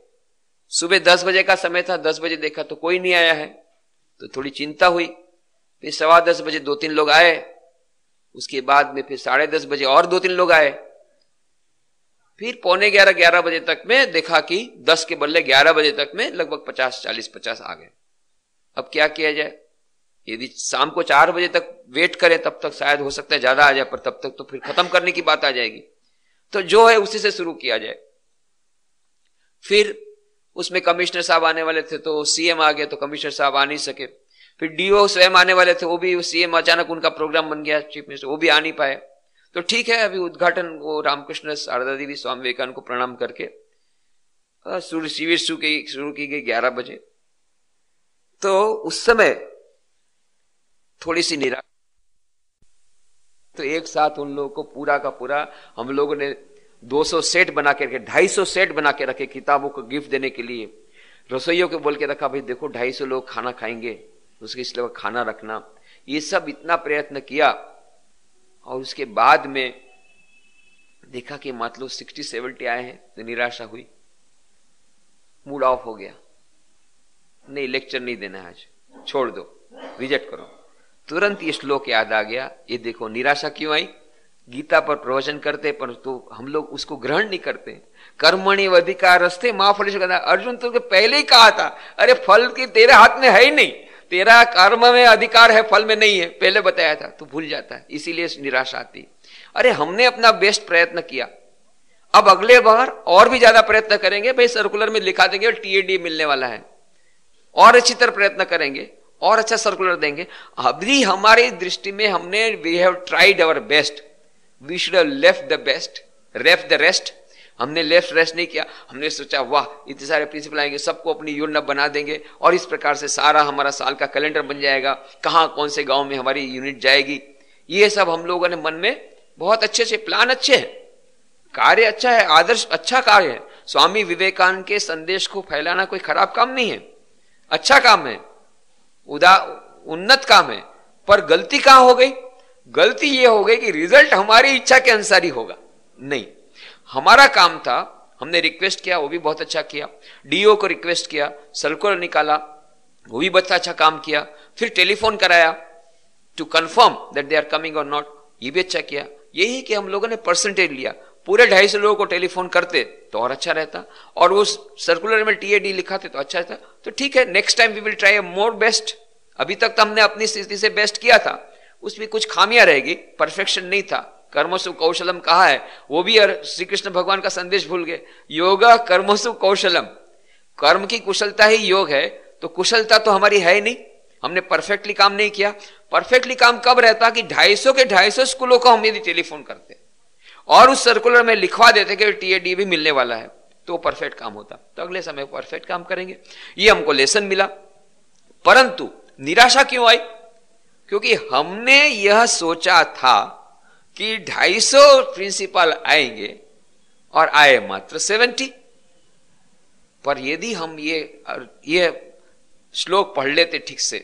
सुबह 10 बजे का समय था, 10 बजे देखा तो कोई नहीं आया है, तो थोड़ी चिंता हुई। फिर 10:15 बजे 2-3 लोग आए, उसके बाद में फिर 10:30 बजे और 2-3 लोग आए। फिर 11:45 बजे तक में देखा कि 10 के बदले 11 बजे तक में लगभग 50 आ गए। अब क्या किया जाए? यदि शाम को 4 बजे तक वेट करें तब तक शायद हो सकता है ज्यादा आ जाए, पर तब तक तो फिर खत्म करने की बात आ जाएगी। तो जो है उसी से शुरू किया जाए। फिर उसमें कमिश्नर साहब आने वाले थे तो सीएम आ गए, तो कमिश्नर साहब आ नहीं सके। फिर डीओ स्वयं आने वाले थे, वो भी सीएम अचानक उनका प्रोग्राम बन गया, चीफ मिनिस्टर, वो भी आ नहीं पाए। तो ठीक है, अभी उद्घाटन वो रामकृष्ण शारदा देवी स्वामी विवेकानंद को प्रणाम करके शिविर शुरू की गई 11 बजे। तो उस समय थोड़ी सी निराशा, तो एक साथ उन लोगों को पूरा का पूरा हम लोगों ने 200 सेट बना के रखे, 250 सेट बना के रखे किताबों को गिफ्ट देने के लिए। रसोइयों को बोल के रखा भाई देखो 250 लोग खाना खाएंगे, उसके इसलिए खाना रखना। ये सब इतना प्रयत्न किया और उसके बाद में देखा कि मतलब 60-70 आए हैं, तो निराशा हुई, मूड ऑफ हो गया, नहीं लेक्चर नहीं देना आज, छोड़ दो, रिजेक्ट करो। तुरंत ये श्लोक याद आ गया। ये देखो निराशा क्यों आई, गीता पर प्रवचन करते पर तो हम लोग उसको ग्रहण नहीं करते। कर्मणि अधिकारस्ते मां फलेषु कदाचन। अर्जुन तो पहले ही कहा था अरे फल की तेरे हाथ में है ही नहीं, तेरा कर्म में अधिकार है, फल में नहीं है, पहले बताया था, तो भूल जाता है, इसीलिए निराशा आती। अरे हमने अपना बेस्ट प्रयत्न किया, अब अगले बार और भी ज्यादा प्रयत्न करेंगे, भाई सर्कुलर में लिखा देंगे टीएडी मिलने वाला है, और अच्छी तरह प्रयत्न करेंगे और अच्छा सर्कुलर देंगे। अभी हमारी दृष्टि में हमने we have tried our best, we should have left the best, left the rest. हमने लेफ्ट रेस्ट नहीं किया, हमने सोचा वाह इतने सारे प्रिंसिपल आएंगे, सबको अपनी योजना बना देंगे और इस प्रकार से सारा हमारा साल का कैलेंडर बन जाएगा, कहां कौन से गांव में हमारी यूनिट जाएगी। ये सब हम लोगों ने मन में बहुत अच्छे से प्लान अच्छे हैं, कार्य अच्छा है, आदर्श अच्छा कार्य है। स्वामी विवेकानंद के संदेश को फैलाना कोई खराब काम नहीं है, अच्छा काम है, उन्नत काम है। पर गलती कहां हो गई? गलती ये हो गई कि रिजल्ट हमारी इच्छा के अनुसार ही होगा। नहीं, हमारा काम था, हमने रिक्वेस्ट किया, वो भी बहुत अच्छा किया, डीओ को रिक्वेस्ट किया, सर्कुलर निकाला, वो भी बहुत अच्छा काम किया, फिर टेलीफोन कराया to confirm that they are coming और नॉट, ये भी अच्छा किया। यही कि हम लोगों ने परसेंटेज लिया, पूरे 250 लोगों को टेलीफोन करते तो और अच्छा रहता, और उस सर्कुलर में टीएडी लिखाते तो अच्छा रहता। तो ठीक है, next time we will try a more best. अभी तक तो हमने अपनी स्थिति से बेस्ट किया था, उसमें कुछ खामियां रहेगी, परफेक्शन नहीं था। कर्मसु कौशलम कहा है, वो भी श्री कृष्ण भगवान का संदेश भूल गए। योगा कर्मसु कौशलम, कर्म की कुशलता ही योग है, तो कुशलता तो हमारी है ही नहीं, हमने परफेक्टली काम नहीं किया। परफेक्टली काम कब रहता कि 250 के 250 स्कूलों को हम यदि टेलीफोन करते और उस सर्कुलर में लिखवा देते कि टीएडी भी मिलने वाला है, तो परफेक्ट काम होता। तो अगले समय परफेक्ट काम करेंगे, ये हमको लेसन मिला। परंतु निराशा क्यों आई? क्योंकि हमने यह सोचा था कि 250 प्रिंसिपल आएंगे और आए मात्र 70। पर यदि हम ये श्लोक पढ़ लेते ठीक से,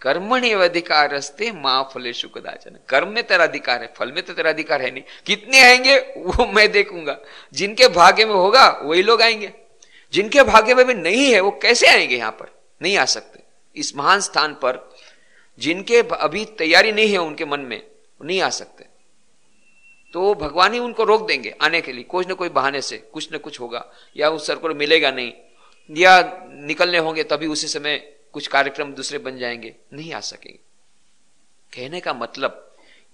कर्मण्येव अधिकारस्ते मा फलेषु कदाचन, कर्म में तेरा अधिकार है, फल में तो तेरा अधिकार है नहीं। कितने आएंगे वो मैं देखूंगा, जिनके भाग्य में होगा वही लोग आएंगे, जिनके भाग्य में भी नहीं है वो कैसे आएंगे? यहां पर नहीं आ सकते। इस महान स्थान पर जिनके अभी तैयारी नहीं है उनके मन में, नहीं आ सकते, तो भगवान ही उनको रोक देंगे आने के लिए, कुछ न कोई बहाने से कुछ न कुछ होगा, या उस सर्कुलर मिलेगा नहीं, या निकलने होंगे तभी उसी समय कुछ कार्यक्रम दूसरे बन जाएंगे, नहीं आ सकेंगे। कहने का मतलब,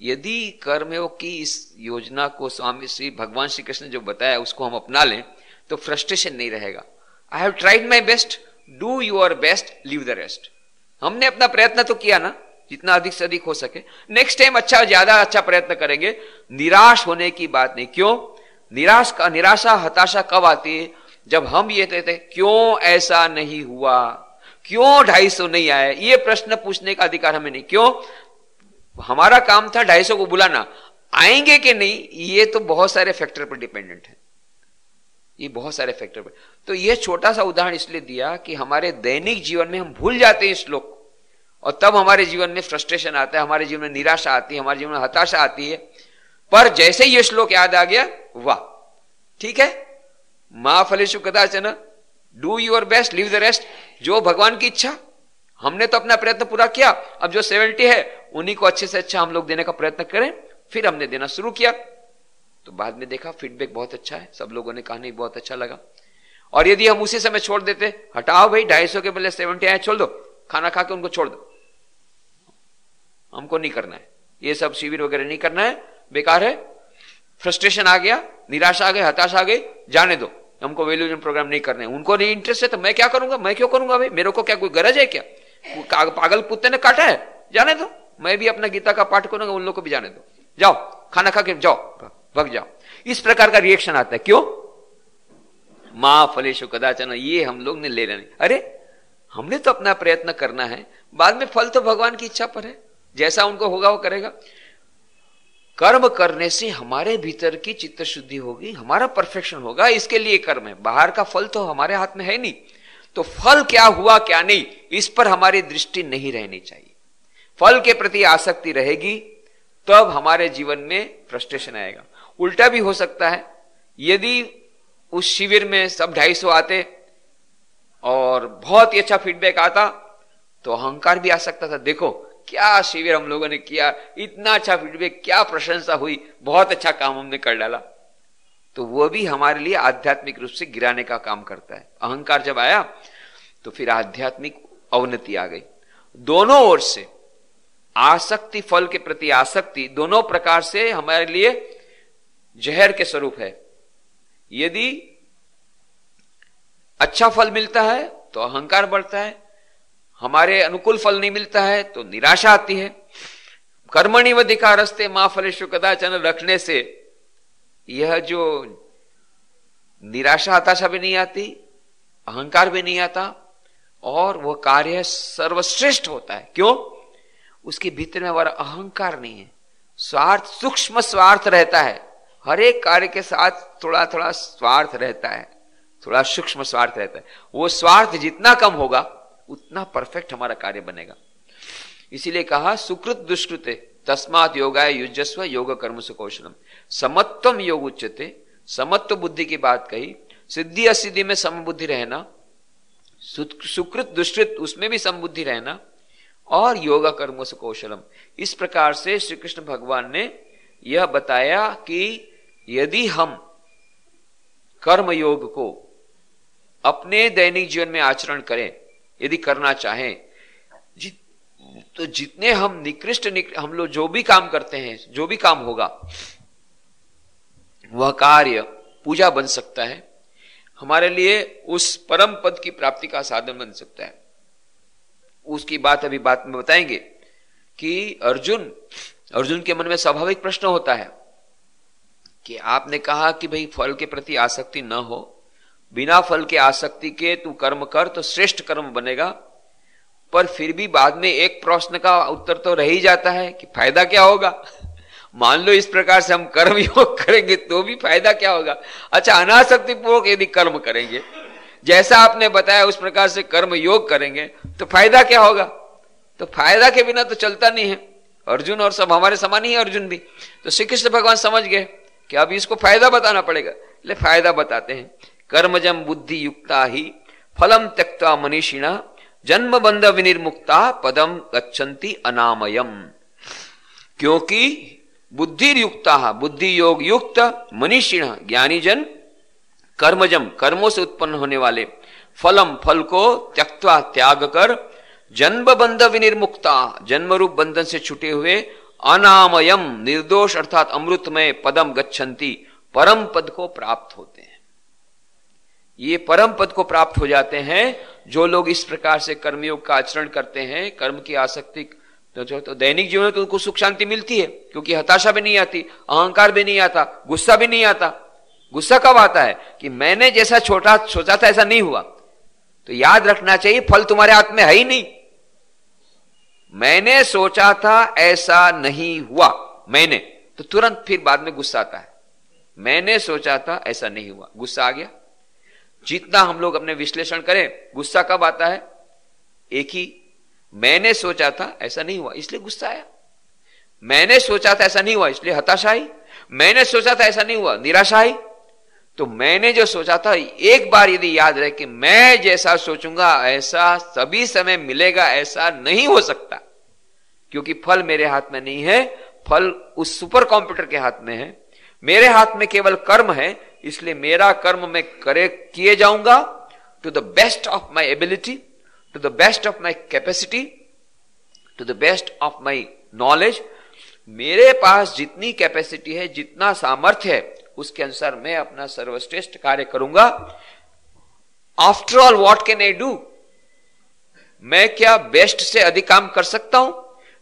यदि कर्मयोग की इस योजना को स्वामी श्री भगवान श्री कृष्ण ने जो बताया उसको हम अपना लें तो फ्रस्ट्रेशन नहीं रहेगा। I have tried my best, do your best, leave the rest. हमने अपना प्रयत्न तो किया ना, जितना अधिक से अधिक हो सके। नेक्स्ट टाइम अच्छा, ज्यादा अच्छा प्रयत्न करेंगे। निराश होने की बात नहीं। क्यों निराशा हताशा कब आती है? जब हम ये कहते क्यों ऐसा नहीं हुआ, क्यों 250 नहीं आए, ये प्रश्न पूछने का अधिकार हमें नहीं। क्यों? हमारा काम था 250 को बुलाना, आएंगे कि नहीं ये तो बहुत सारे फैक्टर पर डिपेंडेंट है, ये बहुत सारे फैक्टर पर। तो ये छोटा सा उदाहरण इसलिए दिया कि हमारे दैनिक जीवन में हम भूल जाते हैं श्लोक, और तब हमारे जीवन में फ्रस्ट्रेशन आता है, हमारे जीवन में निराशा आती है, हमारे जीवन में हताशा आती है। पर जैसे ये श्लोक याद आ गया, वाह ठीक है, मा फलेषु कदाचन, do your best, leave the rest. जो भगवान की इच्छा, हमने तो अपना प्रयत्न पूरा किया, अब जो 70 है उन्हीं को अच्छे से अच्छा हम लोग देने का प्रयत्न करें। फिर हमने देना शुरू किया, तो बाद में देखा फीडबैक बहुत अच्छा है, सब लोगों ने कहा नहीं बहुत अच्छा लगा। और यदि हम उसी समय छोड़ देते, हटाओ भाई 250 के बदले 70 आए, छोड़ दो, खाना खा के उनको छोड़ दो, हमको नहीं करना है, ये सब शिविर वगैरह नहीं करना है, बेकार है, फ्रस्ट्रेशन आ गया, निराशा आ गई, हताशा आ गई, जाने दो, हमको वैल्यूजन प्रोग्राम नहीं करने, उनको नहीं इंटरेस्ट है तो मैं क्या करूंगा, मैं क्यों करूंगा भाई, मेरे को क्या कोई गरज है क्या, पागल कुत्ते ने काटा है, जाने दो, मैं भी अपना गीता का पाठ करूंगा, उन लोग को भी जाने दो, जाओ खाना खा के जाओ, भग जाओ। इस प्रकार का रिएक्शन आता है। क्यों? मां फलेषु कदाचन, ये हम लोग ने ले लेना। अरे हमने तो अपना प्रयत्न करना है, बाद में फल तो भगवान की इच्छा पर है, जैसा उनको होगा वो करेगा। कर्म करने से हमारे भीतर की चित्त शुद्धि होगी, हमारा परफेक्शन होगा, इसके लिए कर्म है, बाहर का फल तो हमारे हाथ में है नहीं। तो फल क्या हुआ क्या नहीं, इस पर हमारी दृष्टि नहीं रहनी चाहिए। फल के प्रति आसक्ति रहेगी तब हमारे जीवन में फ्रस्ट्रेशन आएगा। उल्टा भी हो सकता है, यदि उस शिविर में सब 250 आते और बहुत ही अच्छा फीडबैक आता तो अहंकार भी आ सकता था, देखो क्या शिविर हम लोगों ने किया, इतना अच्छा फीडबैक, क्या प्रशंसा हुई, बहुत अच्छा काम हमने कर डाला। तो वो भी हमारे लिए आध्यात्मिक रूप से गिराने का काम करता है। अहंकार जब आया तो फिर आध्यात्मिक अवनति आ गई। दोनों ओर से आसक्ति, फल के प्रति आसक्ति दोनों प्रकार से हमारे लिए जहर के स्वरूप है। यदि अच्छा फल मिलता है तो अहंकार बढ़ता है, हमारे अनुकूल फल नहीं मिलता है तो निराशा आती है। कर्मणि वधिकारस्ते मां फलेषु कदाचन रखने से यह जो निराशा हताशा भी नहीं आती, अहंकार भी नहीं आता, और वह कार्य सर्वश्रेष्ठ होता है। क्यों? उसके भीतर में हमारा अहंकार नहीं है, स्वार्थ, सूक्ष्म स्वार्थ रहता है। हर एक कार्य के साथ थोड़ा थोड़ा स्वार्थ रहता है, थोड़ा सूक्ष्म स्वार्थ रहता है। वो स्वार्थ जितना कम होगा उतना परफेक्ट हमारा कार्य बनेगा। इसीलिए कहा सुकृत दुष्कृते तस्मात् योगाय युज्यस्व योग कर्म सुकौशलम। समत्वम योग उच्यते, समत्व बुद्धि की बात कही। सिद्धि असिद्धि में समबुद्धि रहना, सुकृत दुष्कृत उसमें भी समबुद्धि रहना, और योग कर्म सुकौशलम। इस प्रकार से श्री कृष्ण भगवान ने यह बताया कि यदि हम कर्म योग को अपने दैनिक जीवन में आचरण करें, यदि करना चाहें, तो जितने हम निकृष्ट हम लोग जो भी काम करते हैं, जो भी काम होगा वह कार्य पूजा बन सकता है, हमारे लिए उस परम पद की प्राप्ति का साधन बन सकता है। उसकी बात अभी बात में बताएंगे कि अर्जुन के मन में स्वाभाविक प्रश्न होता है कि आपने कहा कि भाई फल के प्रति आसक्ति न हो, बिना फल के आसक्ति के तू कर्म कर तो श्रेष्ठ कर्म बनेगा, पर फिर भी बाद में एक प्रश्न का उत्तर तो रह ही जाता है कि फायदा क्या होगा। मान लो इस प्रकार से हम कर्म योग करेंगे तो भी फायदा क्या होगा। अच्छा, अनासक्ति पूर्वक यदि कर्म करेंगे, जैसा आपने बताया उस प्रकार से कर्म योग करेंगे तो फायदा क्या होगा। तो फायदा के बिना तो चलता नहीं है। अर्जुन और सब हमारे समान ही है, अर्जुन भी। तो श्री कृष्ण भगवान समझ गए कि अब इसको फायदा बताना पड़ेगा, ले फायदा बताते हैं। कर्मजम बुद्धि युक्ता ही फलम त्यक्त्वा मनीषिणा जन्म बंध विनिर्मुक्ता पदम गच्छन्ति अनामयम। क्योंकि बुद्धि युक्ता, बुद्धि योग युक्त मनीषिण ज्ञानी जन कर्मजम कर्मों से उत्पन्न होने वाले फलम फल को त्यक्त्वा त्याग कर जन्म बंध विनिर्मुक्ता जन्म रूप बंधन से छुटे हुए अनामयम निर्दोष अर्थात अमृतमय पदम गच्छन्ति परम पद को प्राप्त होते हैं। ये परम पद को प्राप्त हो जाते हैं जो लोग इस प्रकार से कर्मयोग का आचरण करते हैं। कर्म की आसक्ति तो दैनिक जीवन में तो उनको सुख शांति मिलती है, क्योंकि हताशा भी नहीं आती, अहंकार भी नहीं आता, गुस्सा भी नहीं आता। गुस्सा कब आता है कि मैंने जैसा छोटा सोचा था ऐसा नहीं हुआ, तो याद रखना चाहिए फल तुम्हारे हाथ में है ही नहीं। मैंने सोचा था ऐसा नहीं हुआ, मैंने, तो तुरंत फिर बाद में गुस्सा आता है। मैंने सोचा था ऐसा नहीं हुआ, गुस्सा आ गया। जितना हम लोग अपने विश्लेषण करें, गुस्सा कब आता है? एक ही, मैंने सोचा था ऐसा नहीं हुआ इसलिए गुस्सा आया, मैंने सोचा था ऐसा नहीं हुआ इसलिए हताशा आई, मैंने सोचा था ऐसा नहीं हुआ निराशा आई। तो मैंने जो सोचा था, एक बार यदि याद रहे कि मैं जैसा सोचूंगा ऐसा सभी समय मिलेगा, ऐसा नहीं हो सकता, क्योंकि फल मेरे हाथ में नहीं है, फल उस सुपर कंप्यूटर के हाथ में है। मेरे हाथ में केवल कर्म है, इसलिए मेरा कर्म मैं किए जाऊंगा to the best of my ability, to the best of my capacity, to the best of my knowledge. मेरे पास जितनी कैपेसिटी है, जितना सामर्थ्य है, उसके अनुसार मैं अपना सर्वश्रेष्ठ कार्य करूंगा। After all what can I do? मैं क्या बेस्ट से अधिक काम कर सकता हूं?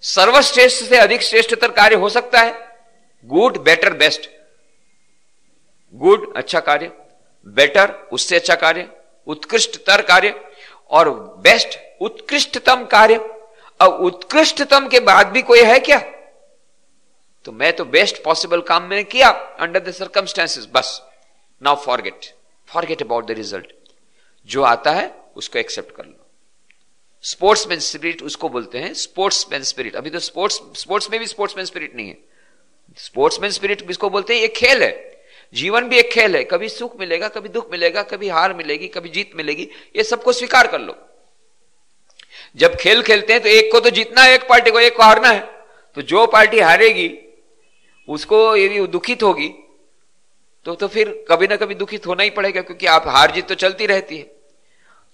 सर्वश्रेष्ठ से अधिक श्रेष्ठतर कार्य हो सकता है? Good, better, best. गुड अच्छा कार्य, बेटर उससे अच्छा कार्य, उत्कृष्टतर कार्य, और बेस्ट उत्कृष्टतम कार्य। अब उत्कृष्टतम के बाद भी कोई है क्या? तो मैं तो बेस्ट पॉसिबल काम मैंने किया अंडर द सर्कमस्टेंसेस, बस। Now forget about the result. जो आता है उसको एक्सेप्ट कर लो। स्पोर्ट्समैन स्पिरिट उसको बोलते हैं, स्पोर्ट्समैन स्पिरिट। अभी तो स्पोर्ट्स में भी स्पोर्ट्समैन स्पिरिट नहीं है। स्पोर्ट्समैन स्पिरिट किसको बोलते हैं? ये खेल है, जीवन भी एक खेल है। कभी सुख मिलेगा, कभी दुख मिलेगा, कभी हार मिलेगी, कभी जीत मिलेगी, ये सबको स्वीकार कर लो। जब खेल खेलते हैं तो एक को तो जीतना है, एक पार्टी को, एक को हारना है। तो जो पार्टी हारेगी उसको यदि दुखित होगी तो फिर कभी ना कभी दुखित होना ही पड़ेगा, क्योंकि आप हार जीत तो चलती रहती है।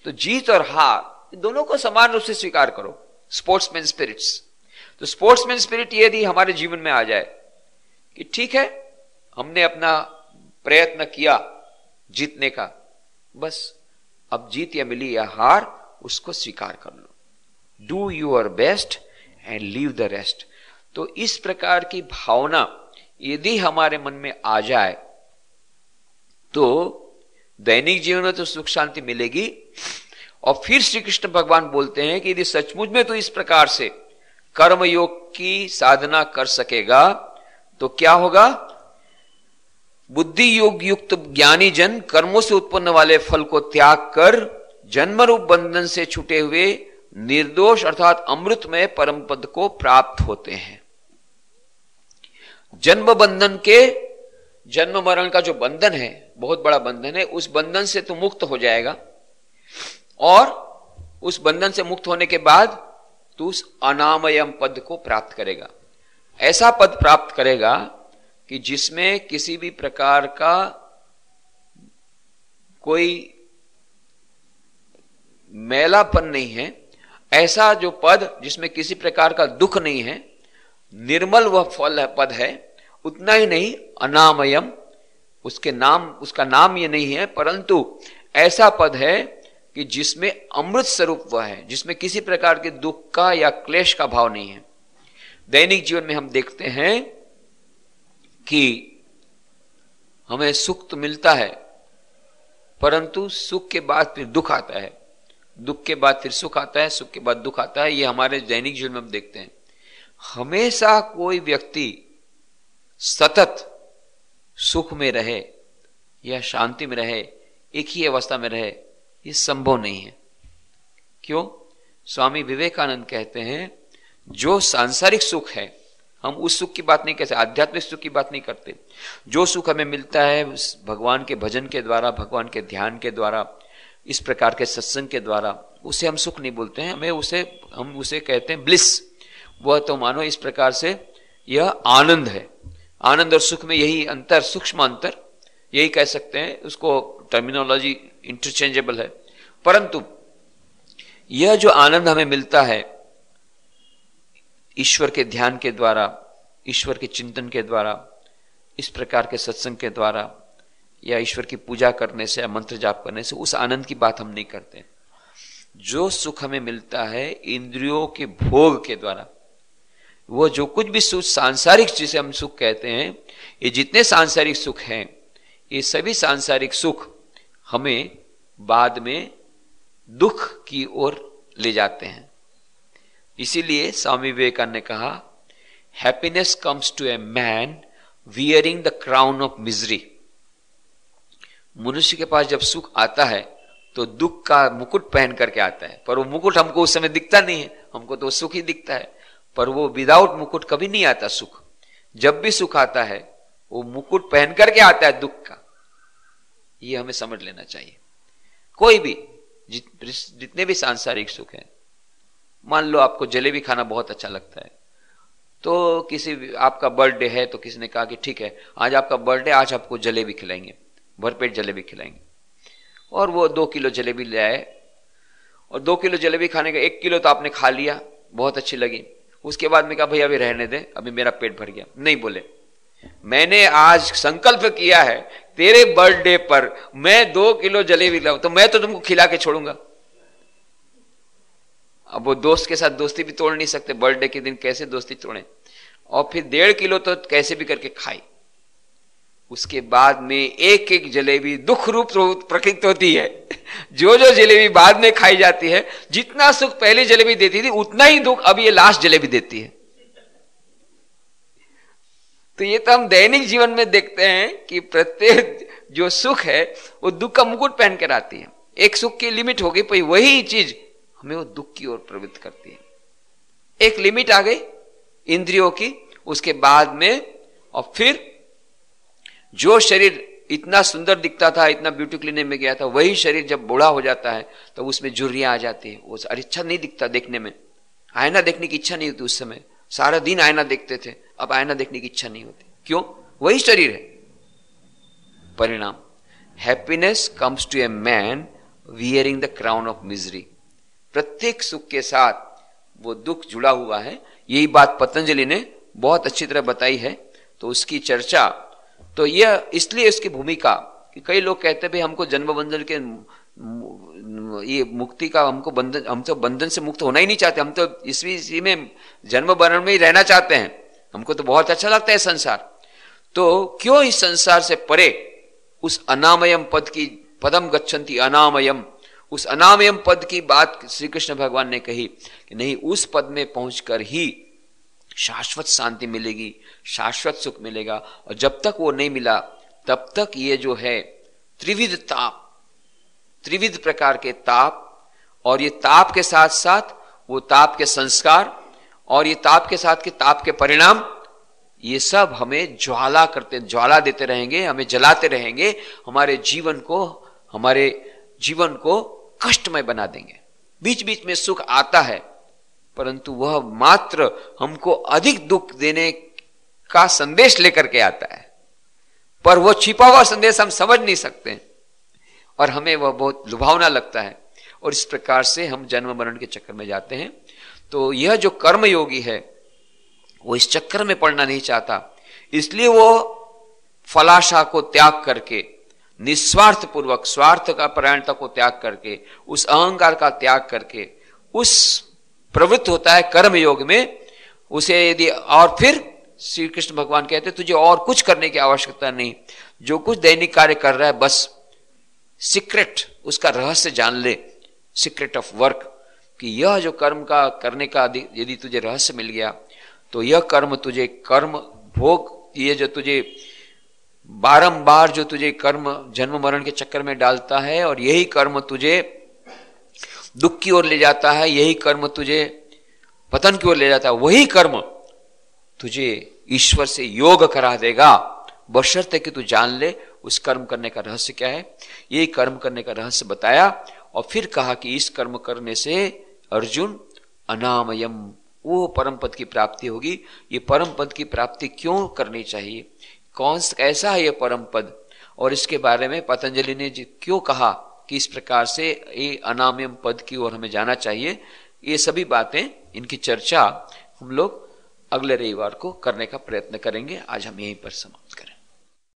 तो जीत और हार दोनों को समान रूप से स्वीकार करो। स्पोर्ट्समैन स्पिरिट्स, तो स्पोर्ट्समैन स्पिरिट यदि हमारे जीवन में आ जाए कि ठीक है, हमने अपना प्रयत्न किया, जीतने का। बस अब जीत या मिली या हार, उसको स्वीकार कर लो। Do your best and leave the rest. तो इस प्रकार की भावना यदि हमारे मन में आ जाए तो दैनिक जीवन में तो सुख शांति मिलेगी। और फिर श्री कृष्ण भगवान बोलते हैं कि यदि सचमुच में तो इस प्रकार से कर्म योग की साधना कर सकेगा तो क्या होगा? बुद्धि योग युक्त ज्ञानी जन कर्मों से उत्पन्न वाले फल को त्याग कर जन्म रूप बंधन से छूटे हुए निर्दोष अर्थात अमृतमय परम पद को प्राप्त होते हैं। जन्म बंधन के, जन्म मरण का जो बंधन है, बहुत बड़ा बंधन है, उस बंधन से तू मुक्त हो जाएगा और उस बंधन से मुक्त होने के बाद तू उस अनामयम पद को प्राप्त करेगा। ऐसा पद प्राप्त करेगा कि जिसमें किसी भी प्रकार का कोई मैलापन नहीं है, ऐसा जो पद जिसमें किसी प्रकार का दुख नहीं है, निर्मल वह फल है, पद है। उतना ही नहीं, अनामयम, उसका नाम ये नहीं है, परंतु ऐसा पद है कि जिसमें अमृत स्वरूप वह है, जिसमें किसी प्रकार के दुख का या क्लेश का भाव नहीं है। दैनिक जीवन में हम देखते हैं कि हमें सुख तो मिलता है, परंतु सुख के बाद फिर दुख आता है, दुख के बाद फिर सुख आता है, सुख के बाद दुख आता है। ये हमारे दैनिक जीवन में हम देखते हैं। हमेशा कोई व्यक्ति सतत सुख में रहे या शांति में रहे, एक ही अवस्था में रहे, ये संभव नहीं है। क्यों? स्वामी विवेकानंद कहते हैं जो सांसारिक सुख है, हम उस सुख की बात नहीं कहते, आध्यात्मिक सुख की बात नहीं करते। जो सुख हमें मिलता है भगवान के भजन के द्वारा, भगवान के ध्यान के द्वारा, इस प्रकार के सत्संग के द्वारा, उसे हम सुख नहीं बोलते हैं, हम उसे कहते हैं ब्लिस। वह तो मानो इस प्रकार से यह आनंद है। आनंद और सुख में यही अंतर, सूक्ष्म अंतर, यही कह सकते हैं। उसको टर्मिनोलॉजी इंटरचेंजेबल है, परंतु यह जो आनंद हमें मिलता है ईश्वर के ध्यान के द्वारा, ईश्वर के चिंतन के द्वारा, इस प्रकार के सत्संग के द्वारा या ईश्वर की पूजा करने से या मंत्र जाप करने से, उस आनंद की बात हम नहीं करते। जो सुख हमें मिलता है इंद्रियों के भोग के द्वारा, वो जो कुछ भी सुख सांसारिक जिसे हम सुख कहते हैं, ये जितने सांसारिक सुख हैं, ये सभी सांसारिक सुख हमें बाद में दुख की ओर ले जाते हैं। इसीलिए स्वामी विवेकानंद ने कहा, happiness comes to a man wearing the crown of misery. मनुष्य के पास जब सुख आता है तो दुख का मुकुट पहन करके आता है, पर वो मुकुट हमको उस समय दिखता नहीं है, हमको तो सुख ही दिखता है, पर वो विदाउट मुकुट कभी नहीं आता सुख। जब भी सुख आता है वो मुकुट पहन करके आता है दुख का। ये हमें समझ लेना चाहिए। कोई भी जितने भी सांसारिक सुख है, मान लो आपको जलेबी खाना बहुत अच्छा लगता है, तो किसी आपका बर्थडे है तो किसी ने कहा कि ठीक है आज आपका बर्थडे, आज आपको जलेबी खिलाएंगे, भरपेट जलेबी खिलाएंगे। और वो 2 किलो जलेबी ले आए, और 2 किलो जलेबी खाने का 1 किलो तो आपने खा लिया, बहुत अच्छी लगी। उसके बाद में कहा भैया अभी रहने दे, अभी मेरा पेट भर गया। नहीं बोले, मैंने आज संकल्प किया है तेरे बर्थडे पर मैं 2 किलो जलेबी लाऊं, तो मैं तो तुमको खिला के छोड़ूंगा। अब वो दोस्त के साथ दोस्ती भी तोड़ नहीं सकते, बर्थडे के दिन कैसे दोस्ती तोड़े, और फिर 1.5 किलो तो कैसे भी करके खाई। उसके बाद में एक एक जलेबी दुख रूप प्रकृत होती है। जो जो जलेबी बाद में खाई जाती है, जितना सुख पहले जलेबी देती थी उतना ही दुख अब ये लास्ट जलेबी देती है। तो ये तो हम दैनिक जीवन में देखते हैं कि प्रत्येक जो सुख है वो दुख का मुकुट पहन कर आती है। एक सुख की लिमिट हो गई, पर वही चीज हमें वो दुख की ओर प्रवृत्त करती है। एक लिमिट आ गई इंद्रियों की, उसके बाद में, और फिर जो शरीर इतना सुंदर दिखता था, इतना ब्यूटी क्लिनिक में गया था, वही शरीर जब बूढ़ा हो जाता है तो उसमें झुर्रियां आ जाती है। वो अच्छा नहीं दिखता देखने में, आईना देखने की इच्छा नहीं होती। उस समय सारा दिन आईना देखते थे, अब आईना देखने की इच्छा नहीं होती। क्यों? वही शरीर है। परिणाम, happiness comes to a man wearing the crown of misery. प्रत्येक सुख के साथ वो दुख जुड़ा हुआ है। यही बात पतंजलि ने बहुत अच्छी तरह बताई है। तो उसकी चर्चा, तो यह इसलिए इसकी भूमिका कई लोग कहते हैं भाई हमको जन्म बंधन के ये मुक्ति का हमको बंधन, हम तो बंधन से मुक्त होना ही नहीं चाहते, हम तो इसी में जन्म मरण में ही रहना चाहते हैं, हमको तो बहुत अच्छा लगता है संसार। तो क्यों इस संसार से परे उस अनामयम पद की, पदम गच्छन्ति अनामयम, उस अनामयम पद की बात श्री कृष्ण भगवान ने कही कि नहीं, उस पद में पहुंचकर ही शाश्वत शांति मिलेगी, शाश्वत सुख मिलेगा। और जब तक वो नहीं मिला तब तक ये जो है त्रिविध ताप, त्रिविध प्रकार के ताप, और ये ताप के साथ साथ वो ताप के संस्कार, और ये ताप के साथ के ताप के परिणाम, ये सब हमें ज्वाला करते, ज्वाला देते रहेंगे, हमें जलाते रहेंगे, हमारे जीवन को कष्टमय बना देंगे। बीच बीच में सुख आता है परंतु वह मात्र हमको अधिक दुख देने का संदेश लेकर के आता है, पर वह छिपा हुआ संदेश हम समझ नहीं सकते और हमें वह बहुत लुभावना लगता है, और इस प्रकार से हम जन्म मरण के चक्कर में जाते हैं। तो यह जो कर्म योगी है वो इस चक्कर में पड़ना नहीं चाहता, इसलिए वो फलाशा को त्याग करके, निस्वार्थ पूर्वक स्वार्थ का परायणता को त्याग करके, उस अहंकार का त्याग करके उस प्रवृत्त होता है कर्म योग में। उसे यदि, और फिर श्री कृष्ण भगवान कहते तुझे और कुछ करने की आवश्यकता नहीं, जो कुछ दैनिक कार्य कर रहा है बस सीक्रेट, उसका रहस्य जान ले, सीक्रेट ऑफ वर्क, कि यह जो कर्म का करने का यदि तुझे रहस्य मिल गया तो यह कर्म तुझे कर्म भोग, ये जो तुझे बारंबार जो तुझे कर्म जन्म मरण के चक्कर में डालता है और यही कर्म तुझे दुख की ओर ले जाता है, यही कर्म तुझे पतन की ओर ले जाता है, वही कर्म तुझे ईश्वर से योग करा देगा, बशर्ते कि तू जान ले उस कर्म करने का रहस्य क्या है। यही कर्म करने का रहस्य बताया और फिर कहा कि इस कर्म करने से अर्जुन अनामयम, वो परम पद की प्राप्ति होगी। ये परम पद की प्राप्ति क्यों करनी चाहिए, कैसा है ये परम पद, और इसके बारे में पतंजलि ने क्यों कहा कि इस प्रकार से ये अनामयम पद की ओर हमें जाना चाहिए, ये सभी बातें, इनकी चर्चा हम लोग अगले रविवार को करने का प्रयत्न करेंगे। आज हम यहीं पर समाप्त करें।